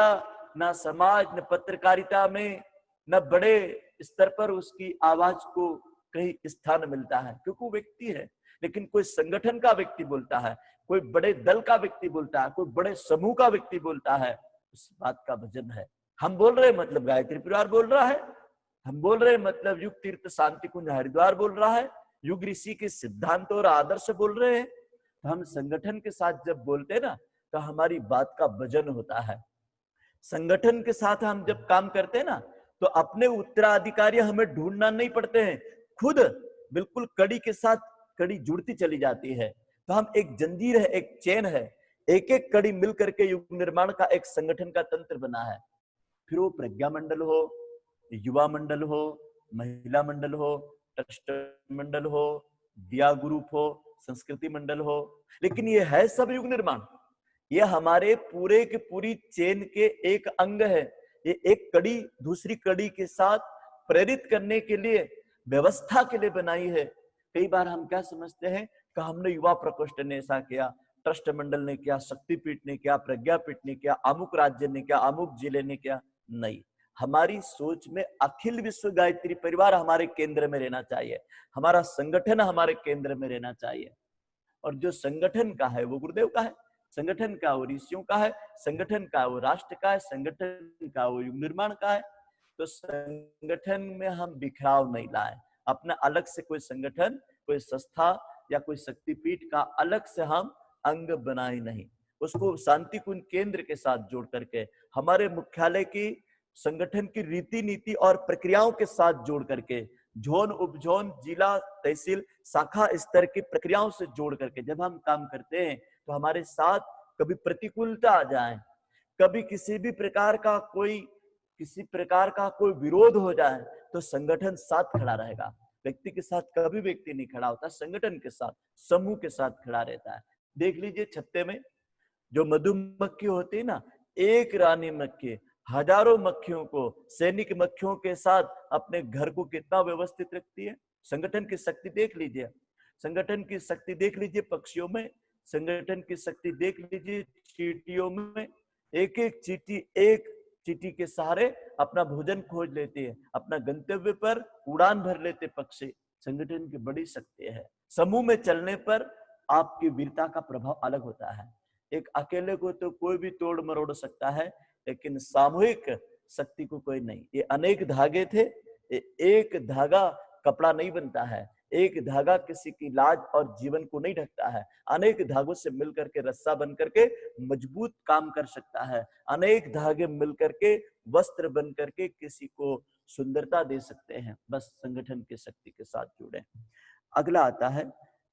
न समाज, न पत्रकारिता में, न बड़े स्तर पर उसकी आवाज को कहीं स्थान मिलता है, क्योंकि वो व्यक्ति है। लेकिन कोई संगठन का व्यक्ति बोलता है, कोई बड़े दल का व्यक्ति बोलता है, कोई बड़े समूह का व्यक्ति बोलता है, उस बात का वजन है। हम बोल रहे मतलब गायत्री परिवार बोल रहा है, हम बोल रहे मतलब युग तीर्थ शांति कुंज हरिद्वार बोल रहा है, युग ऋषि के सिद्धांत और आदर्श बोल रहे हैं। तो हम संगठन के साथ जब बोलते हैं ना, तो हमारी बात का वजन होता है। संगठन के साथ हम जब काम करते हैं ना, तो अपने उत्तराधिकारी हमें ढूंढना नहीं पड़ते हैं, खुद बिल्कुल कड़ी के साथ कड़ी जुड़ती चली जाती है। तो हम एक जंजीर है, एक चेन है, एक एक कड़ी मिल करके युग निर्माण का एक संगठन का तंत्र बना है। फिर वो प्रज्ञा मंडल हो, युवा मंडल हो, महिला मंडल हो, ट्रस्ट मंडल हो, दिया ग्रुप हो, संस्कृति मंडल हो, लेकिन ये है सब युग निर्माण। ये हमारे पूरे के पूरी चेन के एक अंग है। ये एक कड़ी दूसरी कड़ी के साथ प्रेरित करने के लिए, व्यवस्था के लिए बनाई है। कई बार हम क्या समझते हैं कि हमने युवा प्रकोष्ठ ने ऐसा किया, ट्रस्ट मंडल ने किया, शक्तिपीठ ने किया, प्रज्ञापीठ ने किया, अमुक राज्य ने किया, अमुक जिले ने किया। नहीं, हमारी सोच में अखिल विश्व गायत्री परिवार हमारे केंद्र में रहना चाहिए, हमारा संगठन हमारे केंद्र में रहना चाहिए। और जो संगठन का है वो गुरुदेव का है, संगठन का वो ऋषियों का है, संगठन का वो राष्ट्र का है, संगठन का वो युग निर्माण का है। तो संगठन में हम बिखराव नहीं लाए, अपना अलग से कोई संगठन, कोई संस्था या कोई शक्तिपीठ का अलग से हम अंग बनाए नहीं, उसको शांति कुंज केंद्र के साथ जोड़ करके, हमारे मुख्यालय की संगठन की रीति नीति और प्रक्रियाओं के साथ जोड़ करके, जोन, उपजोन, जिला, तहसील, शाखा स्तर की प्रक्रियाओं से जोड़ करके जब हम काम करते हैं, तो हमारे साथ कभी प्रतिकूलता आ जाए, कभी किसी प्रकार का कोई विरोध हो जाए, तो संगठन साथ खड़ा रहेगा। व्यक्ति के साथ कभी व्यक्ति नहीं खड़ा होता, संगठन के साथ, समूह के साथ खड़ा रहता है। देख लीजिए छत्ते में जो मधुमक्खी होती है ना, एक रानी मक्खी हजारों मक्खियों को, सैनिक मक्खियों के साथ अपने घर को कितना व्यवस्थित रखती है। संगठन की शक्ति देख लीजिए, संगठन की शक्ति देख लीजिए पक्षियों में, संगठन की शक्ति देख लीजिए चींटियों में। एक एक चींटी के सहारे अपना भोजन खोज लेती है, अपना गंतव्य पर उड़ान भर लेते पक्षी। संगठन की बड़ी शक्ति है। समूह में चलने पर आपकी वीरता का प्रभाव अलग होता है। एक अकेले को तो कोई भी तोड़ मरोड़ सकता है, लेकिन सामूहिक शक्ति को कोई नहीं। ये अनेक धागे थे, एक धागा कपड़ा नहीं बनता है, एक धागा किसी की लाज और जीवन को नहीं ढकता है। अनेक धागों से मिलकर के रस्सा बन करके मजबूत काम कर सकता है। अनेक धागे मिलकर के वस्त्र बन करके किसी को सुंदरता दे सकते हैं। बस संगठन की शक्ति के साथ जुड़े। अगला आता है,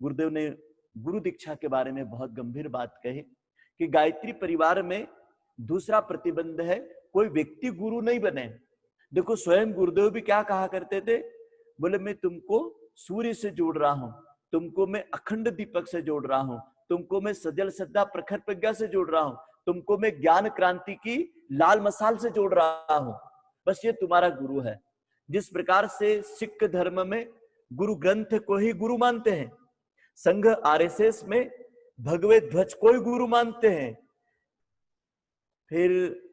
गुरुदेव ने गुरु दीक्षा के बारे में बहुत गंभीर बात कही कि गायत्री परिवार में दूसरा प्रतिबंध है, कोई व्यक्ति गुरु नहीं बने। देखो स्वयं गुरुदेव भी क्या कहा करते थे, बोले मैं तुमको सूर्य से जोड़ रहा हूं, तुमको मैं अखंड दीपक से जोड़ रहा हूं, तुमको मैं सजल सद्दा प्रखर प्रज्ञा से जोड़ रहा हूं, तुमको मैं ज्ञान क्रांति की लाल मसाल से जोड़ रहा हूं। बस ये तुम्हारा गुरु है। जिस प्रकार से सिख धर्म में गुरु ग्रंथ को ही गुरु मानते हैं, संघ आरएसएस में भगवे ध्वज को ही गुरु मानते हैं, फिर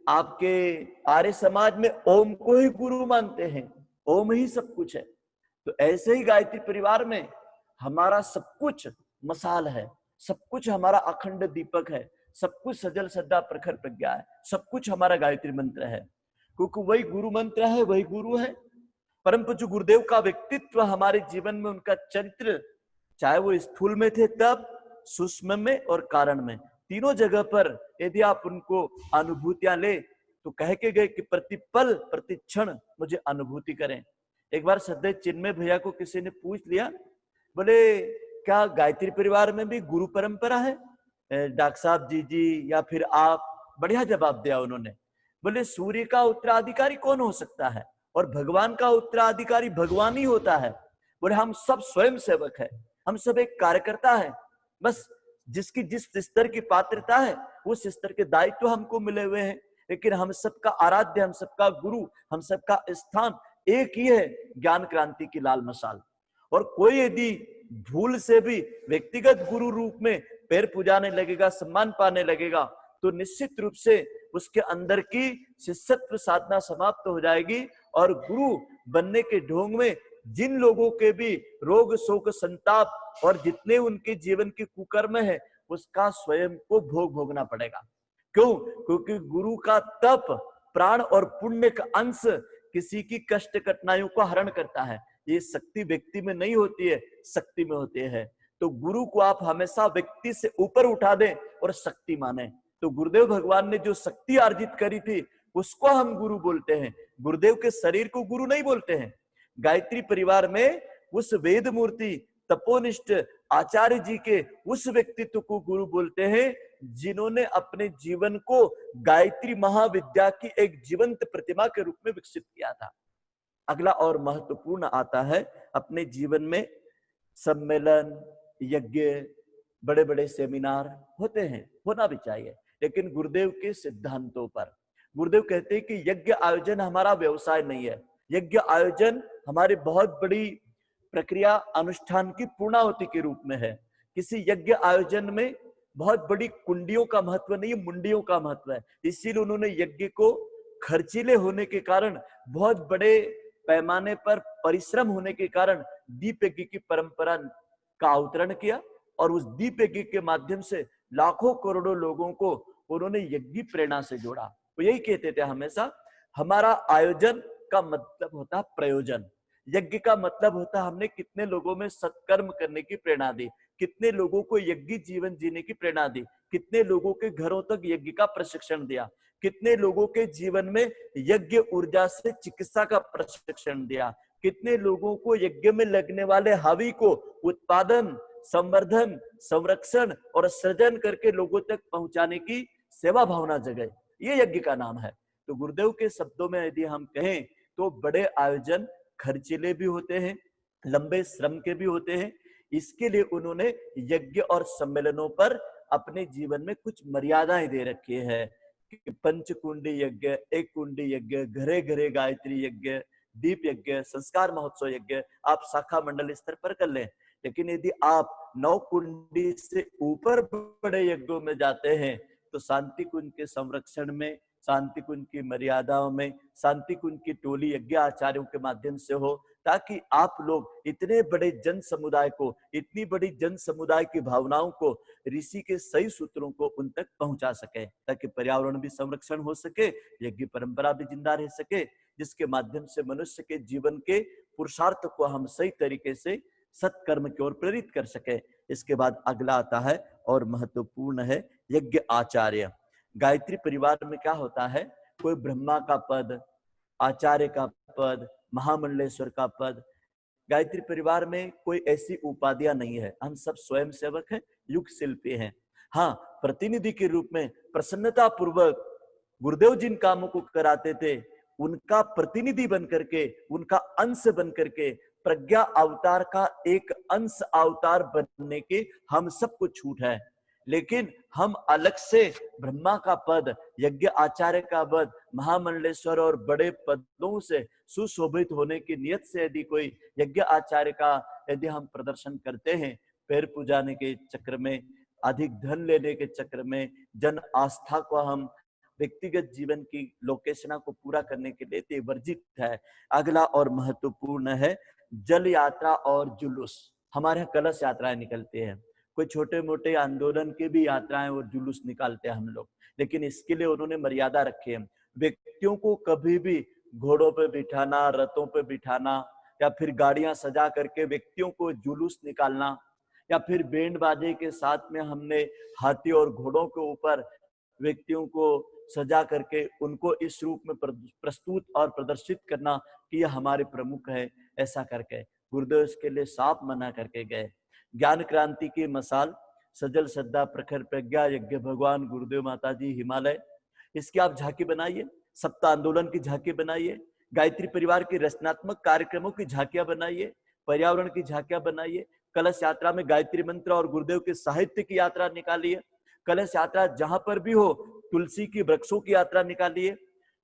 आपके आर्य समाज में ओम को ही गुरु मानते हैं, ओम ही सब कुछ है। तो ऐसे ही गायत्री परिवार में हमारा सब कुछ मसाल है, सब कुछ हमारा अखंड दीपक है, सब कुछ सजल सद्दा प्रखर प्रज्ञा है, सब कुछ हमारा गायत्री मंत्र है, क्योंकि वही गुरु मंत्र है, वही गुरु है। परम पूज्य गुरुदेव का व्यक्तित्व हमारे जीवन में, उनका चरित्र, चाहे वो स्थूल में थे तब, सूक्ष्म में और कारण में, तीनों जगह पर यदि आप उनको अनुभूतियां ले तो कह के गए कि प्रतिपल प्रतिक्षण मुझे अनुभूति करें। एक बार सदैव चिन्मय भैया को किसी ने पूछ लिया, बोले क्या गायत्री परिवार में भी गुरु परंपरा है डॉक्टर साहब जी या फिर आप? बढ़िया जवाब दिया उन्होंने। बोले सूर्य का उत्तराधिकारी कौन हो सकता है, और भगवान का उत्तराधिकारी भगवान ही होता है। बोले हम सब स्वयं सेवक है, हम सब एक कार्यकर्ता है। बस जिसकी जिस स्तर की पात्रता है उस स्तर के दायित्व हमको मिले हुए हैं, लेकिन हम सबका आराध्य, हम सबका गुरु, हम सबका स्थान एक ही है, ज्ञान क्रांति की लाल मशाल। और कोई यदि भूल से भी व्यक्तिगत गुरु रूप में पैर पुजाने लगेगा, सम्मान पाने लगेगा, तो निश्चित रूप से उसके अंदर की शिष्यत्व साधना समाप्त हो जाएगी। और गुरु बनने के ढोंग में जिन लोगों के भी रोग शोक संताप और जितने उनके जीवन के कुकर्म है, उसका स्वयं को भोग भोगना पड़ेगा। क्यों? क्योंकि गुरु का तप, प्राण और पुण्य का अंश किसी की कष्ट कठिनाइयों को हरण करता है। ये शक्ति व्यक्ति में नहीं होती है, शक्ति में होती है। तो गुरु को आप हमेशा व्यक्ति से ऊपर उठा दें और शक्ति माने। तो गुरुदेव भगवान ने जो शक्ति अर्जित करी थी उसको हम गुरु बोलते हैं, गुरुदेव के शरीर को गुरु नहीं बोलते हैं। गायत्री परिवार में उस वेद मूर्ति तपोनिष्ठ आचार्य जी के उस व्यक्तित्व को गुरु बोलते हैं जिन्होंने अपने जीवन को गायत्री महाविद्या की एक जीवंत प्रतिमा के रूप में विकसित किया था। अगला और महत्वपूर्ण आता है, अपने जीवन में सम्मेलन, यज्ञ, बड़े बड़े सेमिनार होते हैं, होना भी चाहिए, लेकिन गुरुदेव के सिद्धांतों पर। गुरुदेव कहते हैं कि यज्ञ आयोजन हमारा व्यवसाय नहीं है, यज्ञ आयोजन हमारी बहुत बड़ी प्रक्रिया अनुष्ठान की पूर्णाहुति के रूप में है। किसी यज्ञ आयोजन में बहुत बड़ी कुंडियों का महत्व नहीं, मुंडियों का महत्व है। इसीलिए उन्होंने यज्ञ को खर्चीले होने के कारण, बहुत बड़े पैमाने पर परिश्रम होने के कारण दीप यज्ञ की परंपरा का अवतरण किया, और उस दीप यज्ञ के माध्यम से लाखों करोड़ों लोगों को उन्होंने यज्ञ प्रेरणा से जोड़ा। वो यही कहते थे हमेशा, हमारा आयोजन का मतलब होता प्रयोजन, यज्ञ का मतलब होता हमने कितने लोगों में सत्कर्म करने की प्रेरणा दी, कितने लोगों को यज्ञ जीवन जीने की प्रेरणा दी, कितने लोगों के घरों तक यज्ञ का प्रशिक्षण दिया, कितने लोगों के जीवन में यज्ञ ऊर्जा से चिकित्सा का प्रशिक्षण दिया, कितने लोगों को यज्ञ में लगने वाले हावी को उत्पादन, संवर्धन, संरक्षण और सृजन करके लोगों तक पहुंचाने की सेवा भावना जगाई। ये यज्ञ का नाम है। तो गुरुदेव के शब्दों में यदि हम कहें तो बड़े आयोजन खर्चीले भी होते हैं, लंबे श्रम के भी होते हैं। इसके लिए उन्होंने यज्ञ और सम्मेलनों पर अपने जीवन में कुछ मर्यादाएं दे रखी है। कि पंचकुंडी यज्ञ, एक कुंडी यज्ञ, घरे घरे गायत्री यज्ञ, दीप यज्ञ, संस्कार महोत्सव यज्ञ आप शाखा मंडल स्तर पर कर लें। लेकिन यदि आप 9 कुंडी से ऊपर बड़े यज्ञों में जाते हैं तो शांति कुंज के संरक्षण में, शांति कुंज की मर्यादाओं में, शांति कुंज की टोली यज्ञ आचार्यों के माध्यम से हो, ताकि आप लोग इतने बड़े जन समुदाय को, इतनी बड़ी जन समुदाय की भावनाओं को, ऋषि के सही सूत्रों को उन तक पहुंचा सके, ताकि पर्यावरण भी संरक्षण हो सके, यज्ञ परंपरा भी जिंदा रह सके, जिसके माध्यम से मनुष्य के जीवन के पुरुषार्थ को हम सही तरीके से सत्कर्म की ओर प्रेरित कर सके। इसके बाद अगला आता है और महत्वपूर्ण है यज्ञ आचार्य। गायत्री परिवार में क्या होता है, कोई ब्रह्मा का पद, आचार्य का पद, महामंडलेश्वर का पद। गायत्री परिवार में कोई ऐसी उपाधियां नहीं है, हम सब स्वयं सेवक हैं, युग शिल्पी हैं। हाँ, प्रतिनिधि के रूप में प्रसन्नता पूर्वक गुरुदेव जिन कामों को कराते थे उनका प्रतिनिधि बन करके, उनका अंश बन करके, प्रज्ञा अवतार का एक अंश अवतार बनने की हम सबको छूट है। लेकिन हम अलग से ब्रह्मा का पद, यज्ञ आचार्य का पद, महामंडलेश्वर और बड़े पदों से सुशोभित होने की नियत से यदि कोई यज्ञ आचार्य का यदि हम प्रदर्शन करते हैं, पैर पुजाने के चक्र में, अधिक धन लेने के चक्र में, जन आस्था को हम व्यक्तिगत जीवन की लोकेशना को पूरा करने के लिए ये वर्जित है। अगला और महत्वपूर्ण है जल यात्रा और जुलूस। हमारे यहाँ कलश यात्राएं निकलती हैं, कोई छोटे मोटे आंदोलन के भी यात्राएं और जुलूस निकालते हैं हम लोग, लेकिन इसके लिए उन्होंने मर्यादा रखी है। व्यक्तियों को कभी भी घोड़ों पे बिठाना, रथों पे बिठाना, या फिर गाड़ियां सजा करके व्यक्तियों को जुलूस निकालना, या फिर बैंड बाजे के साथ में हमने हाथी और घोड़ों के ऊपर व्यक्तियों को सजा करके उनको इस रूप में प्रस्तुत और प्रदर्शित करना कि यह हमारे प्रमुख है, ऐसा करके गुरुदेव इसके लिए साफ मना करके गए। ज्ञान क्रांति की मसाल, सजल श्रद्धा प्रखर प्रज्ञा, यज्ञ भगवान गुरुदेव माता जी हिमालय, इसकी आप झांकी बनाइए, सप्त आंदोलन की झांकी बनाइए, गायत्री परिवार के रचनात्मक कार्यक्रमों की झांकियां बनाइए, पर्यावरण की झांकियां बनाइए, कलश यात्रा में गायत्री मंत्र और गुरुदेव के साहित्य की यात्रा निकालिए, कलश यात्रा जहां पर भी हो तुलसी की वृक्षों की यात्रा निकालिए,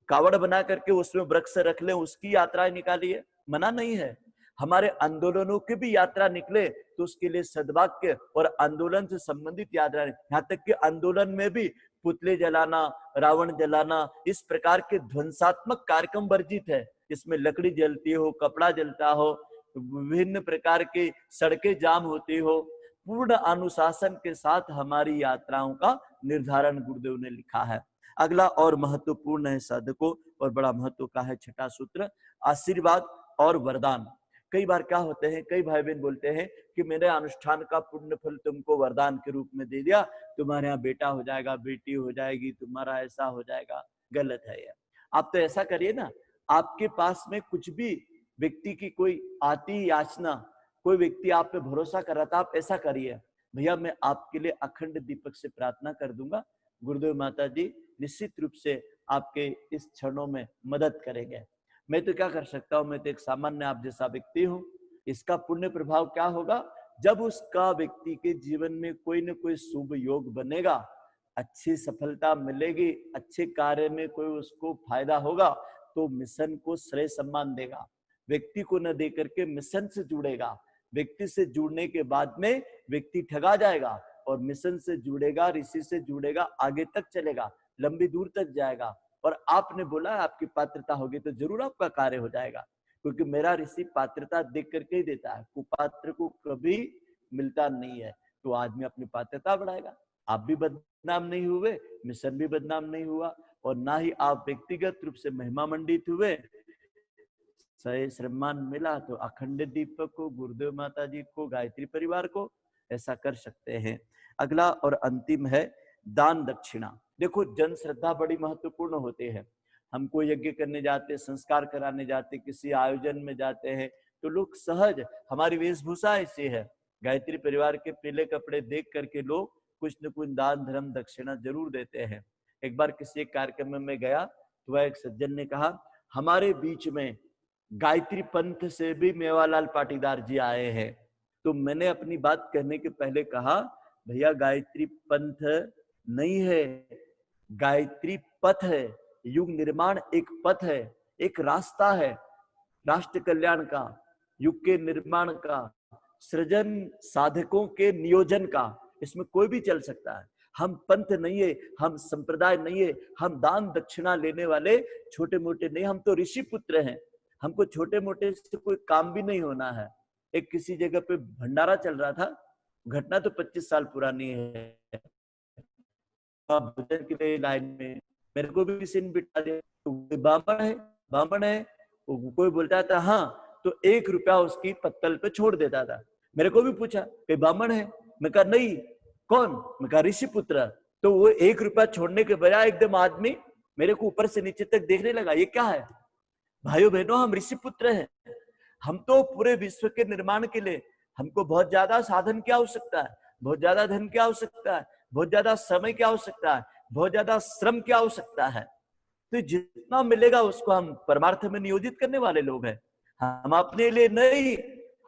कावड़ बना करके उसमें वृक्ष रख ले उसकी यात्रा निकालिए, मना नहीं है। हमारे आंदोलनों की भी यात्रा निकले तो उसके लिए सद्वाक्य और आंदोलन से संबंधित यात्रा, यहाँ तक कि आंदोलन में भी पुतले जलाना, रावण जलाना, इस प्रकार के ध्वंसात्मक कार्यक्रम वर्जित है। इसमें लकड़ी जलती हो, कपड़ा जलता हो, विभिन्न प्रकार की सड़कें जाम होती हो, पूर्ण अनुशासन के साथ हमारी यात्राओं का निर्धारण गुरुदेव ने लिखा है। अगला और महत्वपूर्ण है साधकों और बड़ा महत्व का है छठा सूत्र, आशीर्वाद और वरदान। कई बार क्या होते हैं, कई भाई बहन बोलते हैं कि मेरे अनुष्ठान का पुण्य फल तुमको वरदान के रूप में दे दिया, तुम्हारे यहाँ बेटा हो जाएगा, बेटी हो जाएगी, तुम्हारा ऐसा हो जाएगा। गलत है यह। आप तो ऐसा करिए ना, आपके पास में कुछ भी व्यक्ति की कोई आती याचना, कोई व्यक्ति आप पे भरोसा कर रहा था, आप ऐसा करिए, भैया मैं आपके लिए अखंड दीपक से प्रार्थना कर दूंगा, गुरुदेव माता जी निश्चित रूप से आपके इस क्षणों में मदद करेंगे। मैं तो क्या कर सकता हूँ, मैं तो एक सामान्य आप जैसा व्यक्ति हूँ। इसका पुण्य प्रभाव क्या होगा, जब उसका व्यक्ति के जीवन में कोई न कोई शुभ योग बनेगा, अच्छी सफलता मिलेगी, अच्छे कार्य में कोई उसको फायदा होगा, तो मिशन को श्रेय सम्मान देगा, व्यक्ति को न दे करके मिशन से जुड़ेगा। व्यक्ति से जुड़ने के बाद में व्यक्ति ठगा जाएगा, और मिशन से जुड़ेगा, ऋषि से जुड़ेगा, आगे तक चलेगा, लंबी दूर तक जाएगा। और आपने बोला आपकी पात्रता होगी तो जरूर आपका कार्य हो जाएगा, क्योंकि मेरा ऋषि पात्रता देख करके ही देता है, कुपात्र को कभी मिलता नहीं है। तो आदमी अपनी पात्रता बढ़ाएगा, आप भी बदनाम नहीं हुए, मिशन भी बदनाम नहीं हुआ, और ना ही आप व्यक्तिगत रूप से महिमा मंडित हुए, सही सम्मान मिला। तो अखंड दीपक को, गुरुदेव माता जी को, गायत्री परिवार को ऐसा कर सकते हैं। अगला और अंतिम है दान दक्षिणा। देखो, जन श्रद्धा बड़ी महत्वपूर्ण होती है। हम कोई यज्ञ करने जाते, संस्कार कराने जाते, किसी आयोजन में जाते हैं, तो लोग सहज, हमारी वेशभूषा ऐसी है, गायत्री परिवार के पीले कपड़े देख करके लोग कुछ न कुछ दान धर्म दक्षिणा जरूर देते हैं। एक बार किसी एक कार्यक्रम में गया तो वह एक सज्जन ने कहा, हमारे बीच में गायत्री पंथ से भी मेवालाल पाटीदार जी आए हैं। तो मैंने अपनी बात कहने के पहले कहा, भैया गायत्री पंथ नहीं है, गायत्री पथ है, युग निर्माण एक पथ है, एक रास्ता है राष्ट्र कल्याण का, युग के निर्माण का, सृजन साधकों के नियोजन का। इसमें कोई भी चल सकता है। हम पंथ नहीं है, हम संप्रदाय नहीं है, हम दान दक्षिणा लेने वाले छोटे मोटे नहीं, हम तो ऋषि पुत्र हैं। हमको छोटे मोटे से कोई काम भी नहीं होना है। एक किसी जगह पे भंडारा चल रहा था, घटना तो 25 साल पुरानी है। भोजन के लिए लाइन में मेरे को भी किसी ने बिठा दिया, तो बामण है, कोई बोलता था हाँ, तो 1 रुपया उसकी पत्तल पे छोड़ देता था। मेरे को भी पूछा कि बामण है, मैं कहा नहीं, कौन? मैं कहा ऋषि पुत्र। तो वो 1 रुपया छोड़ने के बजाय एकदम आदमी मेरे को ऊपर से नीचे तक देखने लगा, ये क्या है? भाइयों बहनों, हम ऋषि पुत्र हैं। हम तो पूरे विश्व के निर्माण के लिए हमको बहुत ज्यादा साधन की आवश्यकता है, बहुत ज्यादा धन की आवश्यकता है, बहुत ज्यादा समय की आवश्यकता है, बहुत ज्यादा श्रम की आवश्यकता है। तो जितना मिलेगा उसको हम परमार्थ में नियोजित करने वाले लोग हैं। हम अपने लिए नहीं,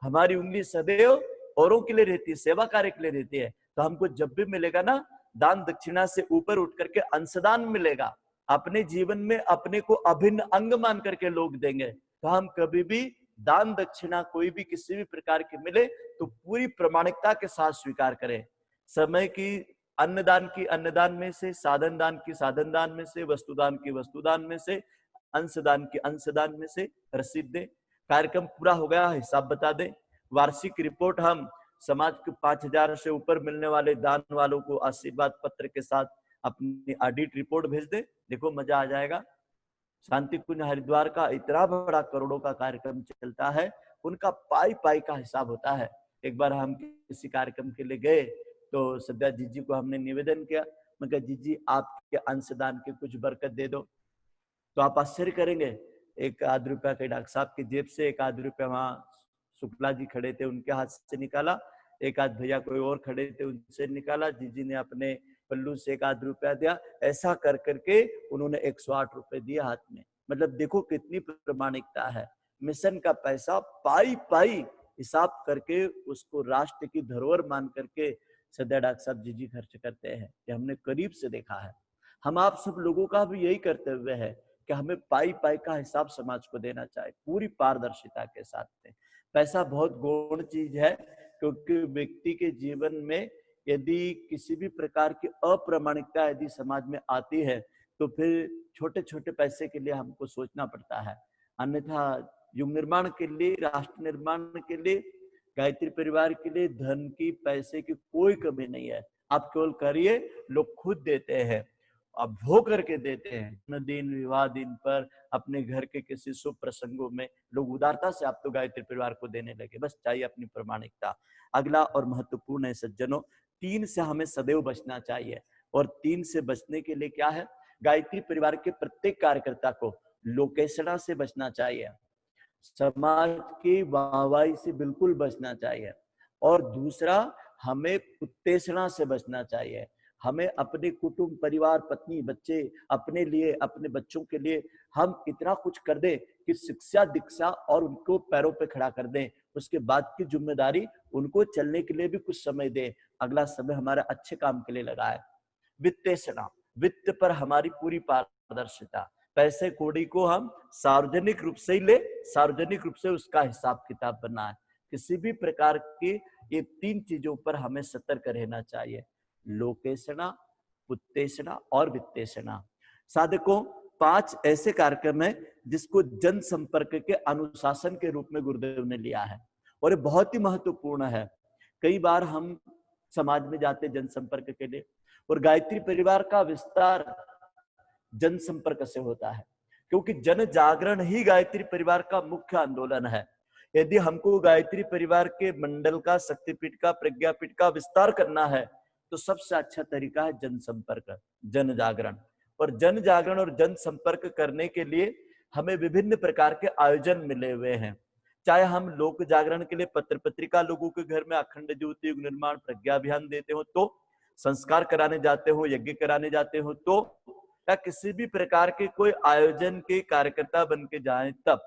हमारी उंगली सदैव औरों के लिए रहती है, सेवा कार्य के लिए रहती है। तो हमको जब भी मिलेगा ना, दान दक्षिणा से ऊपर उठ करके अंशदान मिलेगा। अपने जीवन में अपने को अभिन्न अंग मान करके लोग देंगे। तो हम कभी भी दान दक्षिणा कोई भी किसी भी प्रकार की मिले तो पूरी प्रामाणिकता के साथ स्वीकार करें। समय की अन्नदान की अन्नदान में से, साधन दान की साधन दान में से, वस्तुदान की वस्तुदान में से, अंशदान की अंशदान में से रसीद दे। कार्यक्रम पूरा हो गया, हिसाब बता दे। वार्षिक रिपोर्ट हम समाज के 5,000 से ऊपर मिलने वाले दान वालों को आशीर्वाद पत्र के साथ अपनी ऑडिट रिपोर्ट भेज दे। देखो मजा आ जाएगा। शांति कुंज हरिद्वार का इतना बड़ा करोड़ों का कार्यक्रम चलता है, उनका पाई पाई का हिसाब होता है। एक बार हम किसी कार्यक्रम के लिए गए तो सद्या जी को हमने निवेदन किया, मैं कहा जी आपके अंशदान के कुछ बरकत दे दो। तो आप आश्चर्य करेंगे, 1 रुपया के डॉक्टर साहब की जेब से 1 रुपया वहां शुक्ला जी खड़े थे उनके हाथ से निकाला, 1 भैया कोई और खड़े थे उनसे निकाला, जी ने अपने पल्लू से 1 रुपया दिया। ऐसा कर करके उन्होंने 108 रुपए दिए हाथ में। मतलब देखो कितनी प्रामाणिकता है। मिशन का पैसा पाई पाई हिसाब करके उसको राष्ट्र की धरोहर मान करके सदैव डॉक्टर साहब जी खर्च करते हैं। ये हमने करीब से देखा है। हम आप सब लोगों का भी यही कर्तव्य है कि हमें पाई पाई का हिसाब समाज को देना चाहिए, पूरी पारदर्शिता के साथ में। पैसा बहुत गौण चीज है, क्योंकि व्यक्ति के जीवन में यदि किसी भी प्रकार की अप्रामाणिकता यदि समाज में आती है तो फिर छोटे छोटे पैसे के लिए हमको सोचना पड़ता है। अन्यथा युग निर्माण के लिए, राष्ट्र निर्माण के लिए, गायत्री परिवार के लिए धन की, पैसे की कोई कमी नहीं है। आप केवल करिए, लोग खुद देते हैं, अब भो करके देते हैं। दिन विवाह दिन पर, अपने घर के किसी शुभ प्रसंगों में लोग उदारता से आप तो गायत्री परिवार को देने लगे। बस चाहिए अपनी प्रामाणिकता। अगला और महत्वपूर्ण है सज्जनों, 3 से हमें सदैव बचना चाहिए। और 3 से बचने के लिए क्या है? गायत्री परिवार के प्रत्येक कार्यकर्ता को लोकेशना से बचना चाहिए, समाज की वाहवाही से बिल्कुल बचना चाहिए। और दूसरा, हमें उत्तेजना से बचना चाहिए। हमें अपने कुटुंब, परिवार, पत्नी, बच्चे, अपने लिए, अपने बच्चों के लिए हम इतना कुछ कर दें कि शिक्षा दीक्षा और उनको पैरों पे खड़ा कर दें। उसके बाद की जिम्मेदारी उनको चलने के लिए भी कुछ समय दें। अगला समय हमारा अच्छे काम के लिए लगाए। वित्तेषणा, वित्त पर हमारी पूरी पारदर्शिता। पैसे कौड़ी को हम सार्वजनिक रूप से ही ले, सार्वजनिक रूप से उसका हिसाब किताब बनाए। किसी भी प्रकार की ये 3 चीजों पर हमें सतर्क रहना चाहिए, लोकेशना, उत्तेषणा और वित्तेषणा। साधकों, 5 ऐसे कार्यक्रम है जिसको जनसंपर्क के अनुशासन के रूप में गुरुदेव ने लिया है और ये बहुत ही महत्वपूर्ण है। कई बार हम समाज में जाते जनसंपर्क के लिए, और गायत्री परिवार का विस्तार जनसंपर्क से होता है, क्योंकि जन जागरण ही गायत्री परिवार का मुख्य आंदोलन है। यदि हमको गायत्री परिवार के मंडल का, शक्तिपीठ का, प्रज्ञापीठ का विस्तार करना है तो सबसे अच्छा तरीका है जनसंपर्क, जन जागरण। और जन जागरण और जनसंपर्क करने के लिए हमें विभिन्न प्रकार के आयोजन मिले हुए हैं। चाहे हम लोक जागरण के लिए पत्र पत्रिका लोगों के घर में अखंड ज्योति, युग निर्माण, प्रज्ञा अभियान देते हो तो, संस्कार कराने जाते हो, यज्ञ कराने जाते हो तो, या किसी भी प्रकार के कोई आयोजन के कार्यकर्ता बन के जाए तब,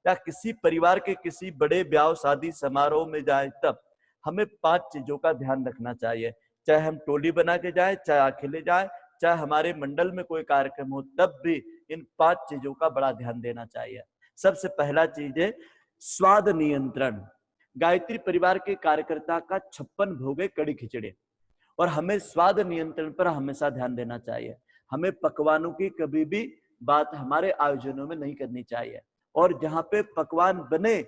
या किसी परिवार के किसी बड़े ब्याह शादी समारोह में जाए तब, हमें 5 चीजों का ध्यान रखना चाहिए। चाहे हम टोली बना के जाए, चाहे अकेले जाए, चाहे हमारे मंडल में कोई कार्यक्रम हो, तब भी इन 5 चीजों का बड़ा ध्यान देना चाहिए। सबसे पहला चीज है स्वाद नियंत्रण। गायत्री परिवार के कार्यकर्ता का 56 भोग है कड़ी खिचड़ी, और हमें स्वाद नियंत्रण पर हमेशा ध्यान देना चाहिए। हमें पकवानों की कभी भी बात हमारे आयोजनों में नहीं करनी चाहिए, और जहां पे पकवान बने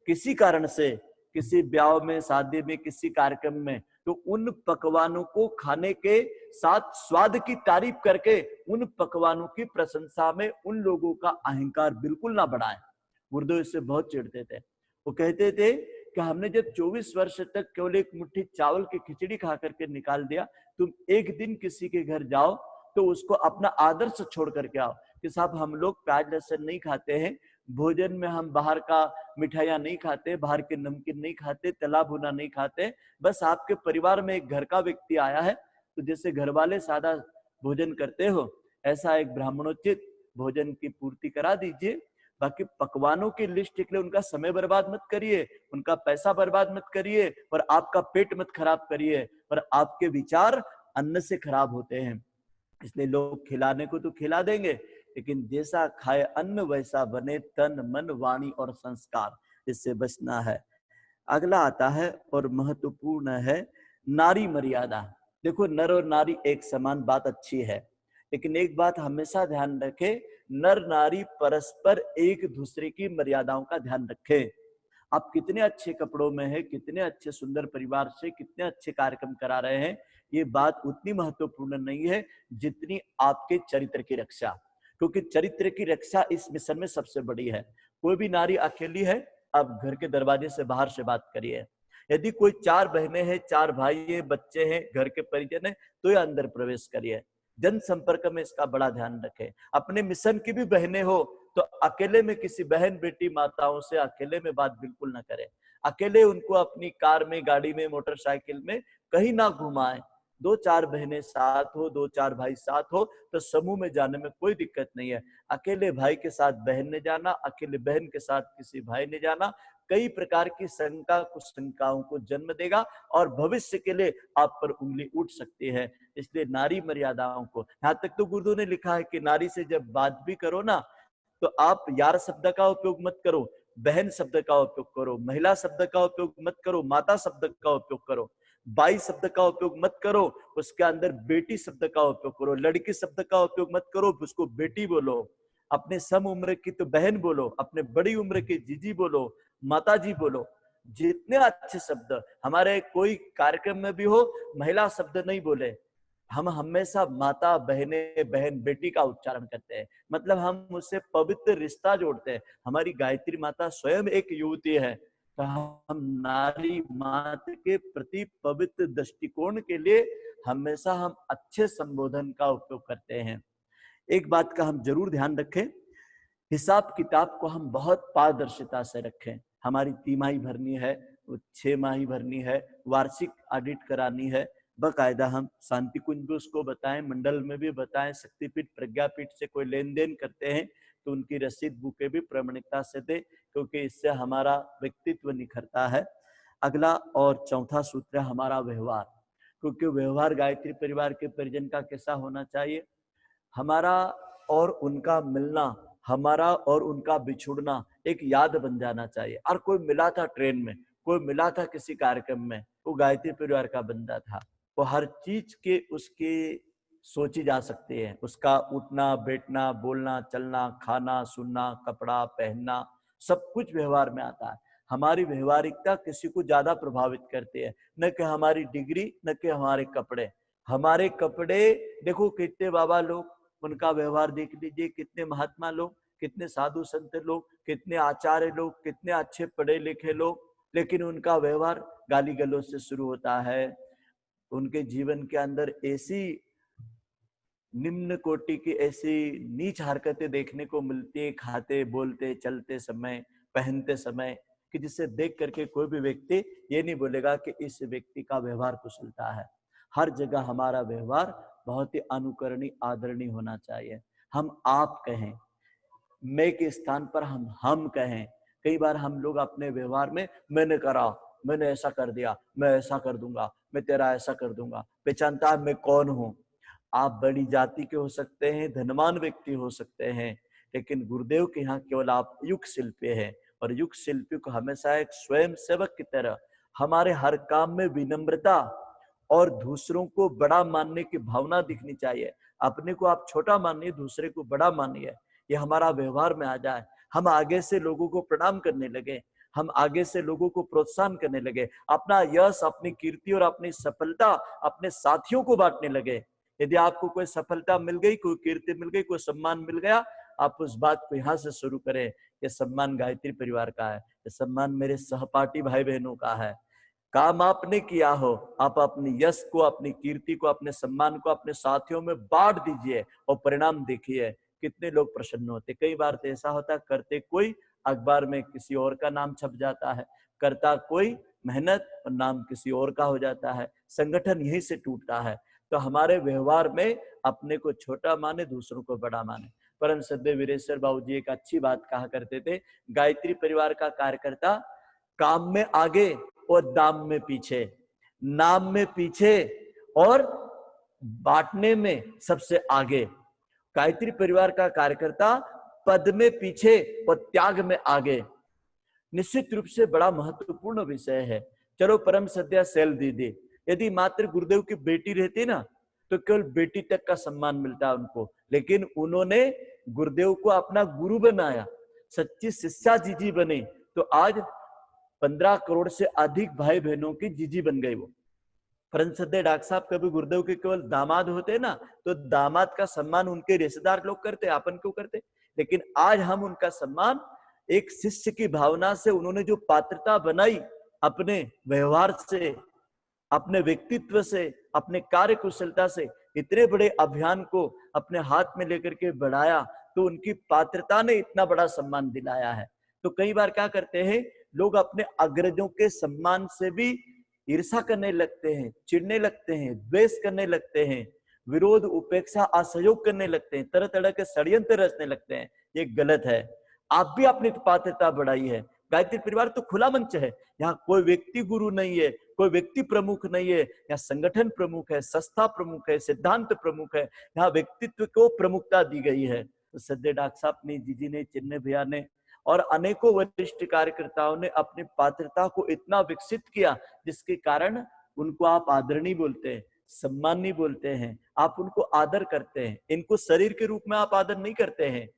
किसी कारण से, किसी ब्याह में, शादी में, किसी कार्यक्रम में, तो उन पकवानों को खाने के साथ स्वाद की तारीफ करके उन पकवानों की प्रशंसा में उन लोगों का अहंकार बिल्कुल ना बढ़ाएं। गुरुदेव इससे बहुत चिढ़ते थे। वो कहते थे कि हमने जब 24 वर्ष तक केवल एक मुट्ठी चावल की खिचड़ी खा करके निकाल दिया, तुम एक दिन किसी के घर जाओ तो उसको अपना आदर्श छोड़ करके आओ कि साहब हम लोग प्याज लहसुन नहीं खाते हैं, भोजन में हम बाहर का मिठाइयाँ नहीं खाते, बाहर के नमकीन नहीं खाते, तला भुना नहीं खाते, बस आपके परिवार में एक घर का व्यक्ति आया है तो जैसे घर वाले सादा भोजन करते हो ऐसा एक ब्राह्मणोचित भोजन की पूर्ति करा दीजिए। बाकी पकवानों की लिस्ट के लिए उनका समय बर्बाद मत करिए, उनका पैसा बर्बाद मत करिए, और आपका पेट मत खराब करिए, और आपके विचार अन्न से खराब होते हैं। इसलिए लोग खिलाने को तो खिला देंगे, लेकिन जैसा खाए अन्न वैसा बने तन मन वाणी और संस्कार, इससे बचना है। अगला आता है और महत्वपूर्ण है नारी मर्यादा। देखो, नर और नारी एक समान बात अच्छी है, लेकिन एक बात हमेशा ध्यान रखें, नर नारी परस्पर एक दूसरे की मर्यादाओं का ध्यान रखें। आप कितने अच्छे कपड़ों में हैं, कितने अच्छे सुंदर परिवार से कितने अच्छे कार्यक्रम करा रहे हैं, ये बात उतनी महत्वपूर्ण नहीं है जितनी आपके चरित्र की रक्षा, क्योंकि चरित्र की रक्षा इस मिशन में सबसे बड़ी है। कोई भी नारी अकेली है, आप घर के दरवाजे से बाहर से बात करिए। यदि कोई 4 बहनें हैं, 4 भाई हैं, बच्चे हैं, घर के परिजन हैं, तो ये अंदर प्रवेश करिए। जन संपर्क में इसका बड़ा ध्यान रखें। अपने मिशन की भी बहनें हो तो अकेले में किसी बहन बेटी माताओं से अकेले में बात बिल्कुल ना करें। अकेले उनको अपनी कार में, गाड़ी में, मोटरसाइकिल में कहीं ना घुमाएं। 2-4 बहनें साथ हो, 2-4 भाई साथ हो तो समूह में जाने में कोई दिक्कत नहीं है। अकेले भाई के साथ बहन ने जाना, अकेले बहन के साथ किसी भाई ने जाना कई प्रकार की शंका, कुछ शंकाओं को जन्म देगा और भविष्य के लिए आप पर उंगली उठ सकती है। इसलिए नारी मर्यादाओं को, यहाँ तक तो गुरुदेव ने लिखा है कि नारी से जब बात भी करो ना तो आप यार शब्द का उपयोग मत करो, बहन शब्द का उपयोग करो, महिला शब्द का उपयोग मत करो, माता शब्द का उपयोग करो, बाई शब्द का उपयोग मत करो, उसके अंदर बेटी शब्द का उपयोग करो, लड़की शब्द का उपयोग मत करो, उसको बेटी बोलो। अपने सम उम्र की तो बहन बोलो, अपने बड़ी उम्र की जीजी बोलो, माता जी बोलो। जितने अच्छे शब्द हमारे कोई कार्यक्रम में भी हो, महिला शब्द नहीं बोले। हम हमेशा माता, बहने, बहन, बेटी का उच्चारण करते हैं, मतलब हम उससे पवित्र रिश्ता जोड़ते हैं। हमारी गायत्री माता स्वयं एक युवती है, तो हम नारी माता के प्रति पवित्र दृष्टिकोण के लिए हमेशा हम अच्छे संबोधन का उपयोग करते हैं। एक बात का हम जरूर ध्यान रखें, हिसाब किताब को हम बहुत पारदर्शिता से रखें। हमारी तिमाही भरनी है, 6 माही भरनी है, वार्षिक ऑडिट करानी है, बकायदा हम शांति कुंज भी उसको बताएं, मंडल में भी बताएं, शक्तिपीठ प्रज्ञापीठ से कोई लेन देन करते हैं तो उनकी रसीद बुकें भी प्रामाणिकता से दे, क्योंकि इससे हमारा व्यक्तित्व निखरता है। अगला और चौथा सूत्र है हमारा व्यवहार, क्योंकि व्यवहार गायत्री परिवार के परिजन का कैसा होना चाहिए। हमारा और उनका मिलना, हमारा और उनका बिछुड़ना एक याद बन जाना चाहिए। और कोई मिला था ट्रेन में, कोई मिला था किसी कार्यक्रम में, वो गायत्री परिवार का बंदा था। वो हर चीज के उसकी सोची जा सकती है, उसका उठना बैठना, बोलना चलना, खाना सुनना, कपड़ा पहनना, सब कुछ व्यवहार में आता है। हमारी व्यवहारिकता किसी को ज्यादा प्रभावित करती है, न कि हमारी डिग्री, न कि हमारे कपड़े। हमारे कपड़े देखो, कितने बाबा लोग, उनका व्यवहार देख लीजिए, कितने महात्मा लोग, कितने साधु संत लोग, कितने आचार्य लोग, कितने अच्छे पढ़े लिखे लोग, लेकिन उनका व्यवहार गाली गलौज से शुरू होता है। उनके जीवन के अंदर ऐसी निम्न कोटि की, ऐसी नीच हरकतें देखने को मिलती है, खाते, बोलते, चलते समय, पहनते समय, कि जिसे देख करके कोई भी व्यक्ति ये नहीं बोलेगा कि इस व्यक्ति का व्यवहार कुशलता है। हर जगह हमारा व्यवहार बहुत ही अनुकरणीय, आदरणीय होना चाहिए। हम आप कहें, मैं के स्थान पर हम कहें। कई बार हम लोग अपने व्यवहार में मैंने करा, मैंने ऐसा कर दिया, मैं ऐसा कर दूंगा, मैं तेरा ऐसा कर दूंगा, पहचानता है मैं कौन हूं। आप बड़ी जाति के हो सकते हैं, धनवान व्यक्ति हो सकते हैं, लेकिन गुरुदेव के यहाँ केवल आप युग शिल्पी हैं। और युग शिल्पी को हमेशा एक स्वयं सेवक की तरह हमारे हर काम में विनम्रता और दूसरों को बड़ा मानने की भावना दिखनी चाहिए। अपने को आप छोटा मानिए, दूसरे को बड़ा मानिए, ये हमारा व्यवहार में आ जाए। हम आगे से लोगों को प्रणाम करने लगे, हम आगे से लोगों को प्रोत्साहन करने लगे, अपना यश, अपनी कीर्ति और अपनी सफलता अपने साथियों को बांटने लगे। यदि आपको कोई सफलता मिल गई, कोई कीर्ति मिल गई, कोई सम्मान मिल गया, आप उस बात को यहाँ से शुरू करें, ये सम्मान गायत्री परिवार का है, ये सम्मान मेरे सहपाठी भाई बहनों का है। काम आपने किया हो, आप अपनी यश को, अपनी कीर्ति को, अपने सम्मान को अपने साथियों में बांट दीजिए और परिणाम देखिए कितने लोग प्रसन्न होते। कई बार तो ऐसा होता है, करते कोई, अखबार में किसी और का नाम छप जाता है, करता कोई मेहनत और नाम किसी और का हो जाता है, संगठन यहीं से टूटता है। तो हमारे व्यवहार में अपने को छोटा माने, दूसरों को बड़ा माने। परम श्रद्धेय वीरेश्वर बाबू जी एक अच्छी बात कहा करते थे, गायत्री परिवार का कार्यकर्ता काम में आगे और दाम में पीछे, नाम में पीछे और बांटने में सबसे आगे। गायत्री परिवार का कार्यकर्ता पद में पीछे और त्याग में आगे। निश्चित रूप से बड़ा महत्वपूर्ण विषय है। चलो परम सद्या सैल दीदी, यदि मात्र गुरुदेव की बेटी रहती ना, तो केवल बेटी तक का सम्मान मिलता उनको, लेकिन उन्होंने गुरुदेव को अपना गुरु बनाया, सच्ची शिष्या जीजी बने, तो आज 15 करोड़ से अधिक भाई बहनों की जीजी बन गई वो। परम सद्य डॉक्टर साहब कभी गुरुदेव के केवल दामाद होते ना, तो दामाद का सम्मान उनके रिश्तेदार लोग करते, अपन क्यों करते। लेकिन आज हम उनका सम्मान एक शिष्य की भावना से, उन्होंने जो पात्रता बनाई अपने व्यवहार से, अपने व्यक्तित्व से, अपने कार्य कुशलता से, इतने बड़े अभियान को अपने हाथ में लेकर के बढ़ाया, तो उनकी पात्रता ने इतना बड़ा सम्मान दिलाया है। तो कई बार क्या करते हैं लोग, अपने अग्रजों के सम्मान से भी ईर्ष्या करने लगते हैं, चिढ़ने लगते हैं, द्वेष करने लगते हैं, विरोध, उपेक्षा, असहयोग करने लगते हैं, तरह तरह के षड्यंत्र रचने लगते हैं। ये गलत है। आप भी अपनी पात्रता बढ़ाई है। गायत्री परिवार तो खुला मंच है, यहाँ कोई व्यक्ति गुरु नहीं है, कोई व्यक्ति प्रमुख नहीं है, यहाँ संगठन प्रमुख है, संस्था प्रमुख है, सिद्धांत प्रमुख है, यहाँ व्यक्तित्व को प्रमुखता दी गई है। तो सद्य डॉक्टर साहब ने, जीजी ने, चिन्ह भैया ने और अनेकों वरिष्ठ कार्यकर्ताओं ने अपनी पात्रता को इतना विकसित किया, जिसके कारण उनको आप आदरणीय बोलते हैं, सम्माननीय बोलते हैं, आप उनको आदर करते हैं। इनको शरीर के रूप में आप आदर नहीं करते हैं,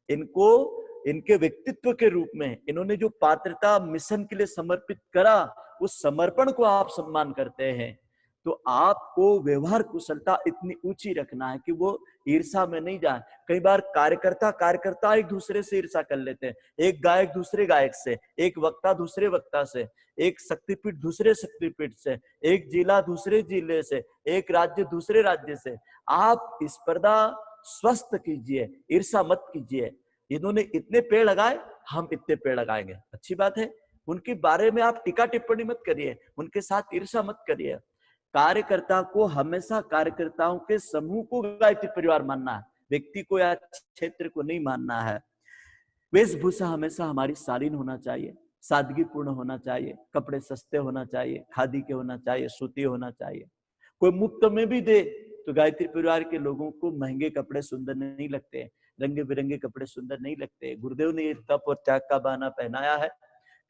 इनको इनके व्यक्तित्व के रूप में, इन्होंने जो पात्रता मिशन के लिए समर्पित करा, उस समर्पण को आप सम्मान करते हैं। तो आपको व्यवहार कुशलता इतनी ऊंची रखना है कि वो ईर्ष्या में नहीं जाए। कई बार कार्यकर्ता एक दूसरे से ईर्ष्या कर लेते हैं, एक गायक दूसरे गायक से, एक वक्ता दूसरे वक्ता से, एक शक्तिपीठ दूसरे शक्तिपीठ से, एक जिला दूसरे जिले से, एक राज्य दूसरे राज्य से। आप स्पर्धा स्वस्थ कीजिए, ईर्ष्या मत कीजिए। इन्होंने इतने पेड़ लगाए, हम इतने पेड़ लगाएंगे, अच्छी बात है। उनके बारे में आप टीका टिप्पणी मत करिए, उनके साथ ईर्ष्या मत करिए। कार्यकर्ता को हमेशा कार्यकर्ताओं के समूह को गायत्री परिवार मानना है, व्यक्ति को या क्षेत्र को नहीं मानना है। वेशभूषा हमेशा हमारी शालीन होना चाहिए, सादगीपूर्ण होना चाहिए, कपड़े सस्ते होना चाहिए, खादी के होना चाहिए, सूती होना चाहिए। कोई मुफ्त में भी दे तो गायत्री परिवार के लोगों को महंगे कपड़े सुंदर नहीं लगते, रंगे बिरंगे कपड़े सुंदर नहीं लगते। गुरुदेव ने ये तप और त्याग का बहाना पहनाया है,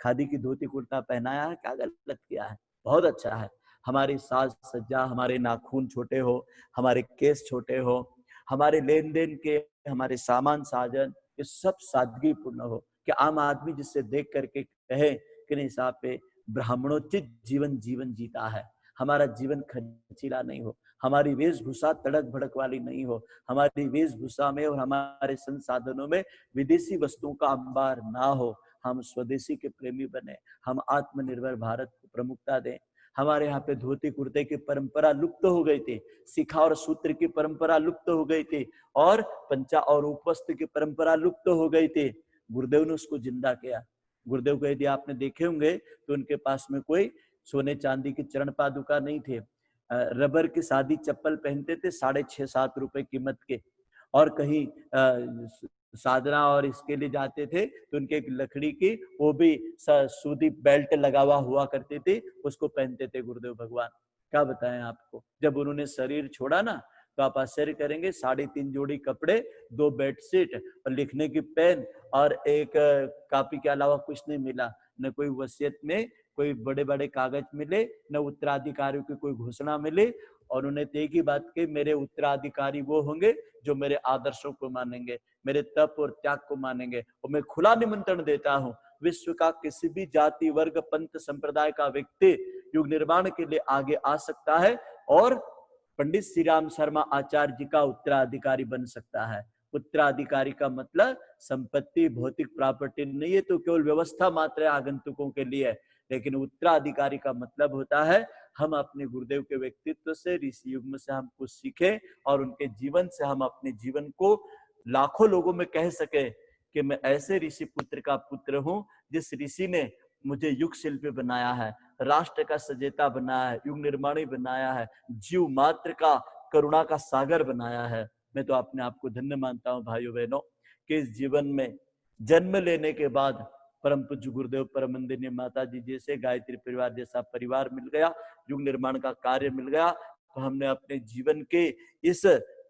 खादी की धोती कुर्ता पहनाया है, क्या गलत किया है, बहुत अच्छा है। हमारी साज सज्जा, हमारे नाखून छोटे हो, हमारे केस छोटे हो, हमारे लेन देन के, हमारे सामान साजन, ये सब सादगी पूर्ण हो कि आम आदमी जिससे देख करके कहे कि नहीं साहब पे ब्राह्मणोचित जीवन जीता है। हमारा जीवन खर्चीला नहीं हो, हमारी वेशभूषा तड़क भड़क वाली नहीं हो, हमारी वेशभूषा में और हमारे संसाधनों में विदेशी वस्तुओं का अंबार ना हो। हम स्वदेशी के प्रेमी बने, हम आत्मनिर्भर भारत को प्रमुखता दें। हमारे यहाँ पे धोती कुर्ते की परंपरा लुप्त हो गई थी, शिखा और सूत्र की परंपरा लुप्त हो गई थी, और पंचा और उपवस्त्र की परंपरा लुप्त हो गई थी। गुरुदेव ने उसको जिंदा किया। गुरुदेव को यदि आपने देखे होंगे तो उनके पास में कोई सोने चांदी की चरण पादुका नहीं थे, रबर की सादी चप्पल पहनते थे 6.5-7 रुपए कीमत के, और कहीं साधना और इसके लिए जाते थे तो उनके एक लकड़ी की वो भी सूदी बेल्ट लगा हुआ करती थी, उसको पहनते थे गुरुदेव भगवान। क्या बताएं आपको, जब उन्होंने शरीर छोड़ा ना तो आप आश्चर्य करेंगे 3.5 जोड़ी कपड़े, 2 बेडशीट और लिखने की पेन और एक कॉपी के अलावा कुछ नहीं मिला। न कोई वसीयत में कोई बड़े बड़े कागज मिले, न उत्तराधिकारियों की कोई घोषणा मिली। और उन्हें एक ही बात की, मेरे उत्तराधिकारी वो होंगे जो मेरे आदर्शों को मानेंगे, मेरे तप और त्याग को मानेंगे। और मैं खुला निमंत्रण देता हूं, विश्व का किसी भी जाति वर्ग पंथ संप्रदाय का व्यक्ति युग निर्माण के लिए आगे आ सकता है और पंडित श्री राम शर्मा आचार्य जी का उत्तराधिकारी बन सकता है। उत्तराधिकारी का मतलब संपत्ति भौतिक प्रॉपर्टी नहीं है, तो केवल व्यवस्था मात्र आगंतुकों के लिए। लेकिन उत्तराधिकारी का मतलब होता है हम अपने गुरुदेव के व्यक्तित्व से, ऋषि युग से हम कुछ सीखे और उनके जीवन से हम अपने जीवन को लाखों लोगों में कह सके कि मैं ऐसे ऋषि पुत्र का पुत्र हूं जिस ऋषि ने मुझे युग शिल्पी बनाया है, राष्ट्र का सजेता बनाया है, युग निर्माणी बनाया है, जीव मात्र का करुणा का सागर बनाया है। मैं तो अपने आप को धन्य मानता हूं भाइयों बहनों कि इस जीवन में जन्म लेने के बाद परम पूज्य गुरुदेव परम वंदनीय माता जी जैसे गायत्री परिवार जैसा परिवार मिल गया, युग निर्माण का कार्य मिल गया, तो हमने अपने जीवन के इस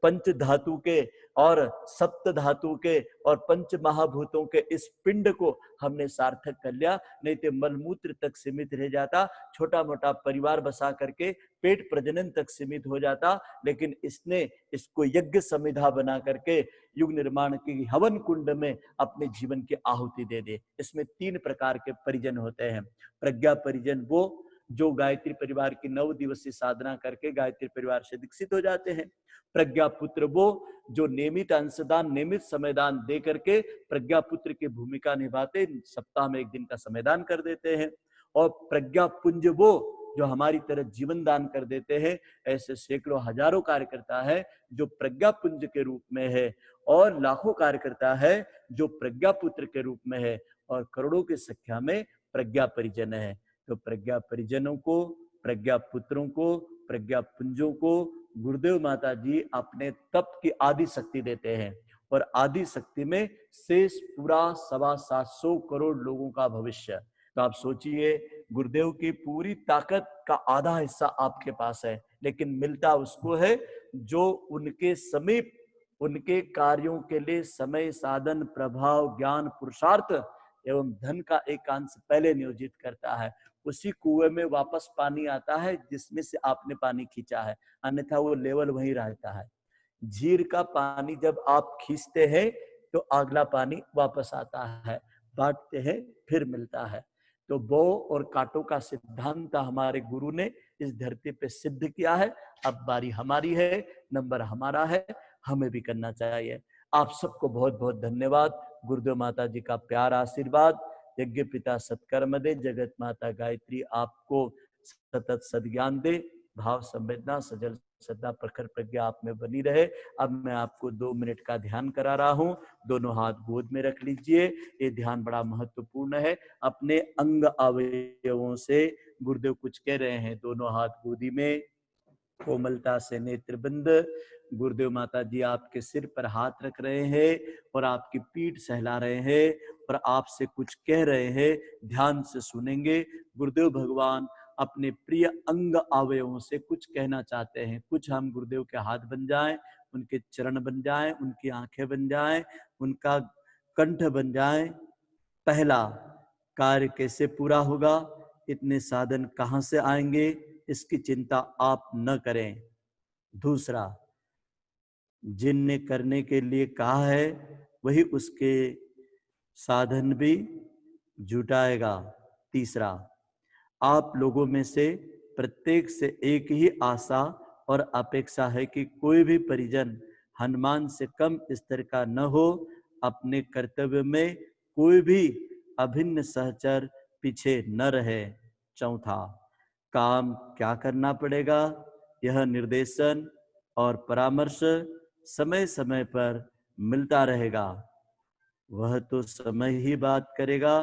पंच धातु के और सप्त धातु के और पंच महाभूतों के इस पिंड को हमने सार्थक कर लिया। नहीं तो मलमूत्र तक सीमित रह जाता, छोटा मोटा परिवार बसा करके पेट प्रजनन तक सीमित हो जाता। लेकिन इसने इसको यज्ञ समिधा बना करके युग निर्माण की हवन कुंड में अपने जीवन की आहुति दे दे। इसमें 3 प्रकार के परिजन होते हैं। प्रज्ञा परिजन वो जो गायत्री परिवार की 9 दिवसीय साधना करके गायत्री परिवार से दीक्षित हो जाते हैं। प्रज्ञा पुत्र वो जो नियमित अंशदान नियमित समयदान दे करके प्रज्ञा पुत्र की भूमिका निभाते, सप्ताह में 1 दिन का समयदान कर देते हैं। और प्रज्ञा पुंज वो जो हमारी तरह जीवन दान कर देते हैं। ऐसे सैकड़ों हजारों कार्यकर्ता है जो प्रज्ञा पुंज के रूप में है और लाखों कार्यकर्ता है जो प्रज्ञा पुत्र के रूप में है और करोड़ों की संख्या में प्रज्ञा परिजन है। तो प्रज्ञा परिजनों को, प्रज्ञा पुत्रों को, प्रज्ञा पुंजों को गुरुदेव माता जी अपने तप की आदि शक्ति देते हैं और आदि शक्ति में शेष पूरा 725 करोड़ लोगों का भविष्य। तो आप सोचिए गुरुदेव की पूरी ताकत का आधा हिस्सा आपके पास है, लेकिन मिलता उसको है जो उनके समीप उनके कार्यों के लिए समय साधन प्रभाव ज्ञान पुरुषार्थ एवं धन का एक अंश पहले नियोजित करता है। उसी कुएं में वापस पानी आता है जिसमें से आपने पानी खींचा है, अन्यथा वो लेवल वहीं रहता है। झील का पानी जब आप खींचते हैं तो अगला पानी वापस आता है, बांटते हैं फिर मिलता है। तो बो और कांटों का सिद्धांत हमारे गुरु ने इस धरती पे सिद्ध किया है। अब बारी हमारी है, नंबर हमारा है, हमें भी करना चाहिए। आप सबको बहुत बहुत धन्यवाद। गुरुदेव माता जी का प्यार आशीर्वाद, यज्ञ पिता सत्कर्म दे, जगत माता गायत्री आपको सतत सद्ज्ञान दे, भाव संवेदना सजल श्रद्धा प्रखर प्रज्ञा आप में बनी रहे। अब मैं आपको 2 मिनट का ध्यान करा रहा हूं। दोनों हाथ गोद में रख लीजिए। ये ध्यान बड़ा महत्वपूर्ण है। अपने अंग अवयवों से गुरुदेव कुछ कह रहे हैं। दोनों हाथ गोदी में, कोमलता से नेत्र बंद। गुरुदेव माता जी आपके सिर पर हाथ रख रहे हैं और आपकी पीठ सहला रहे हैं और आपसे कुछ कह रहे हैं। ध्यान से सुनेंगे। गुरुदेव भगवान अपने प्रिय अंग अवयवों से कुछ कहना चाहते हैं। कुछ हम गुरुदेव के हाथ बन जाएं, उनके चरण बन जाएं, उनकी आंखें बन जाएं, उनका कंठ बन जाएं। पहला, कार्य कैसे पूरा होगा, इतने साधन कहां से आएंगे, इसकी चिंता आप न करें। दूसरा, जिनने करने के लिए कहा है वही उसके साधन भी जुटाएगा। तीसरा, आप लोगों में से प्रत्येक से एक ही आशा और अपेक्षा है कि कोई भी परिजन हनुमान से कम स्तर का न हो। अपने कर्तव्य में कोई भी अभिन्न सहचर पीछे न रहे। चौथा, काम क्या करना पड़ेगा, यह निर्देशन और परामर्श समय समय पर मिलता रहेगा। वह तो समय ही बात करेगा।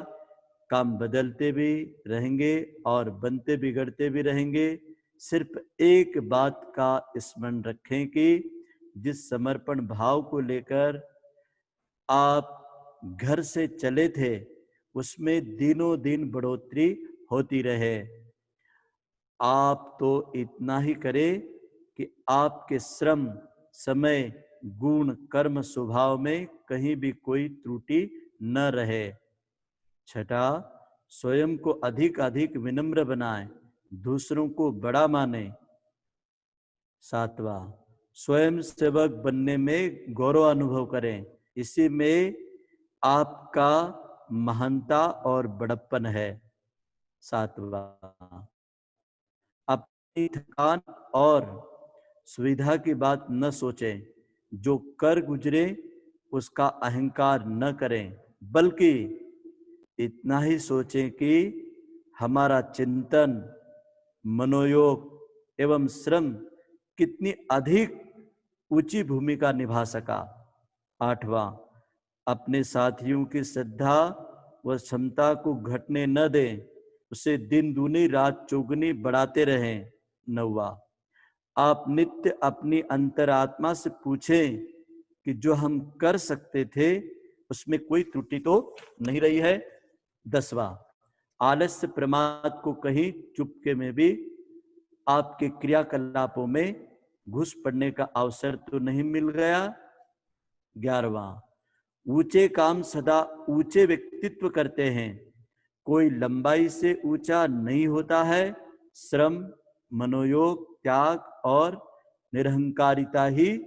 काम बदलते भी रहेंगे और बनते बिगड़ते भी रहेंगे। सिर्फ एक बात का स्मरण रखें कि जिस समर्पण भाव को लेकर आप घर से चले थे उसमें दिनों दिन बढ़ोतरी होती रहे। आप तो इतना ही करें कि आपके श्रम समय, गुण, कर्म, स्वभाव में कहीं भी कोई त्रुटि न रहे। छठा, स्वयं को अधिक अधिक विनम्र बनाएं, दूसरों को बड़ा माने। सातवां, स्वयं सेवक बनने में गौरव अनुभव करें, इसी में आपका महानता और बड़प्पन है। सातवां, अपनी थकान और सुविधा की बात न सोचें, जो कर गुजरे उसका अहंकार न करें, बल्कि इतना ही सोचें कि हमारा चिंतन, मनोयोग एवं श्रम कितनी अधिक ऊंची भूमिका निभा सका। आठवां, अपने साथियों की श्रद्धा व क्षमता को घटने न दें, उसे दिन दूनी रात चौगुनी बढ़ाते रहें। नौवां, आप नित्य अपनी अंतरात्मा से पूछें कि जो हम कर सकते थे उसमें कोई त्रुटि तो नहीं रही है। 10वां, आलस्य प्रमाद को कहीं चुपके में भी आपके क्रियाकलापों में घुस पड़ने का अवसर तो नहीं मिल गया। 11वां, ऊंचे काम सदा ऊंचे व्यक्तित्व करते हैं, कोई लंबाई से ऊंचा नहीं होता है। श्रम, मनोयोग, त्याग और निरहंकारिता ही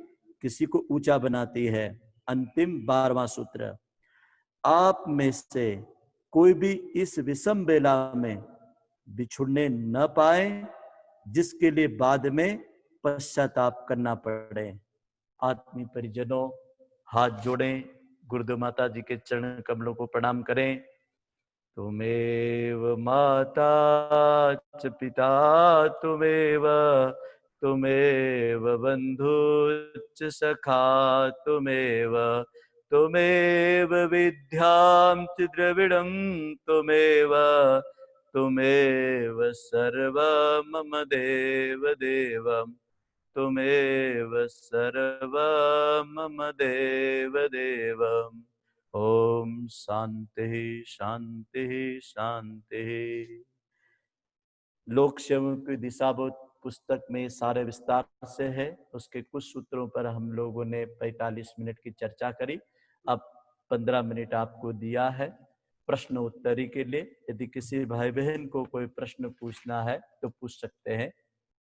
किसी को ऊंचा बनाती है। अंतिम 12वां सूत्र, आप में से कोई भी इस विषम बेला में बिछुड़ने न पाए जिसके लिए बाद में पश्चाताप करना पड़े। आत्मीय परिजनों, हाथ जोड़ें, गुरुदेव माता जी के चरण कमलों को प्रणाम करें। तुमेव माता च पिता तुमेव, तुमेव बन्धुश्च सखा तुमेव, तुमेव विद्यां च द्रविणं तुमेव, तुमेव सर्वं मम देव देवम्, तुमेव सर्वं मम देव देवम्। ओम शांति शांति शांति। लोक सेवों की दिशाबोध पुस्तक में सारे विस्तार से है, उसके कुछ सूत्रों पर हम लोगों ने 45 मिनट की चर्चा करी। अब 15 मिनट आपको दिया है प्रश्न उत्तरी के लिए। यदि किसी भाई बहन को कोई प्रश्न पूछना है तो पूछ सकते हैं।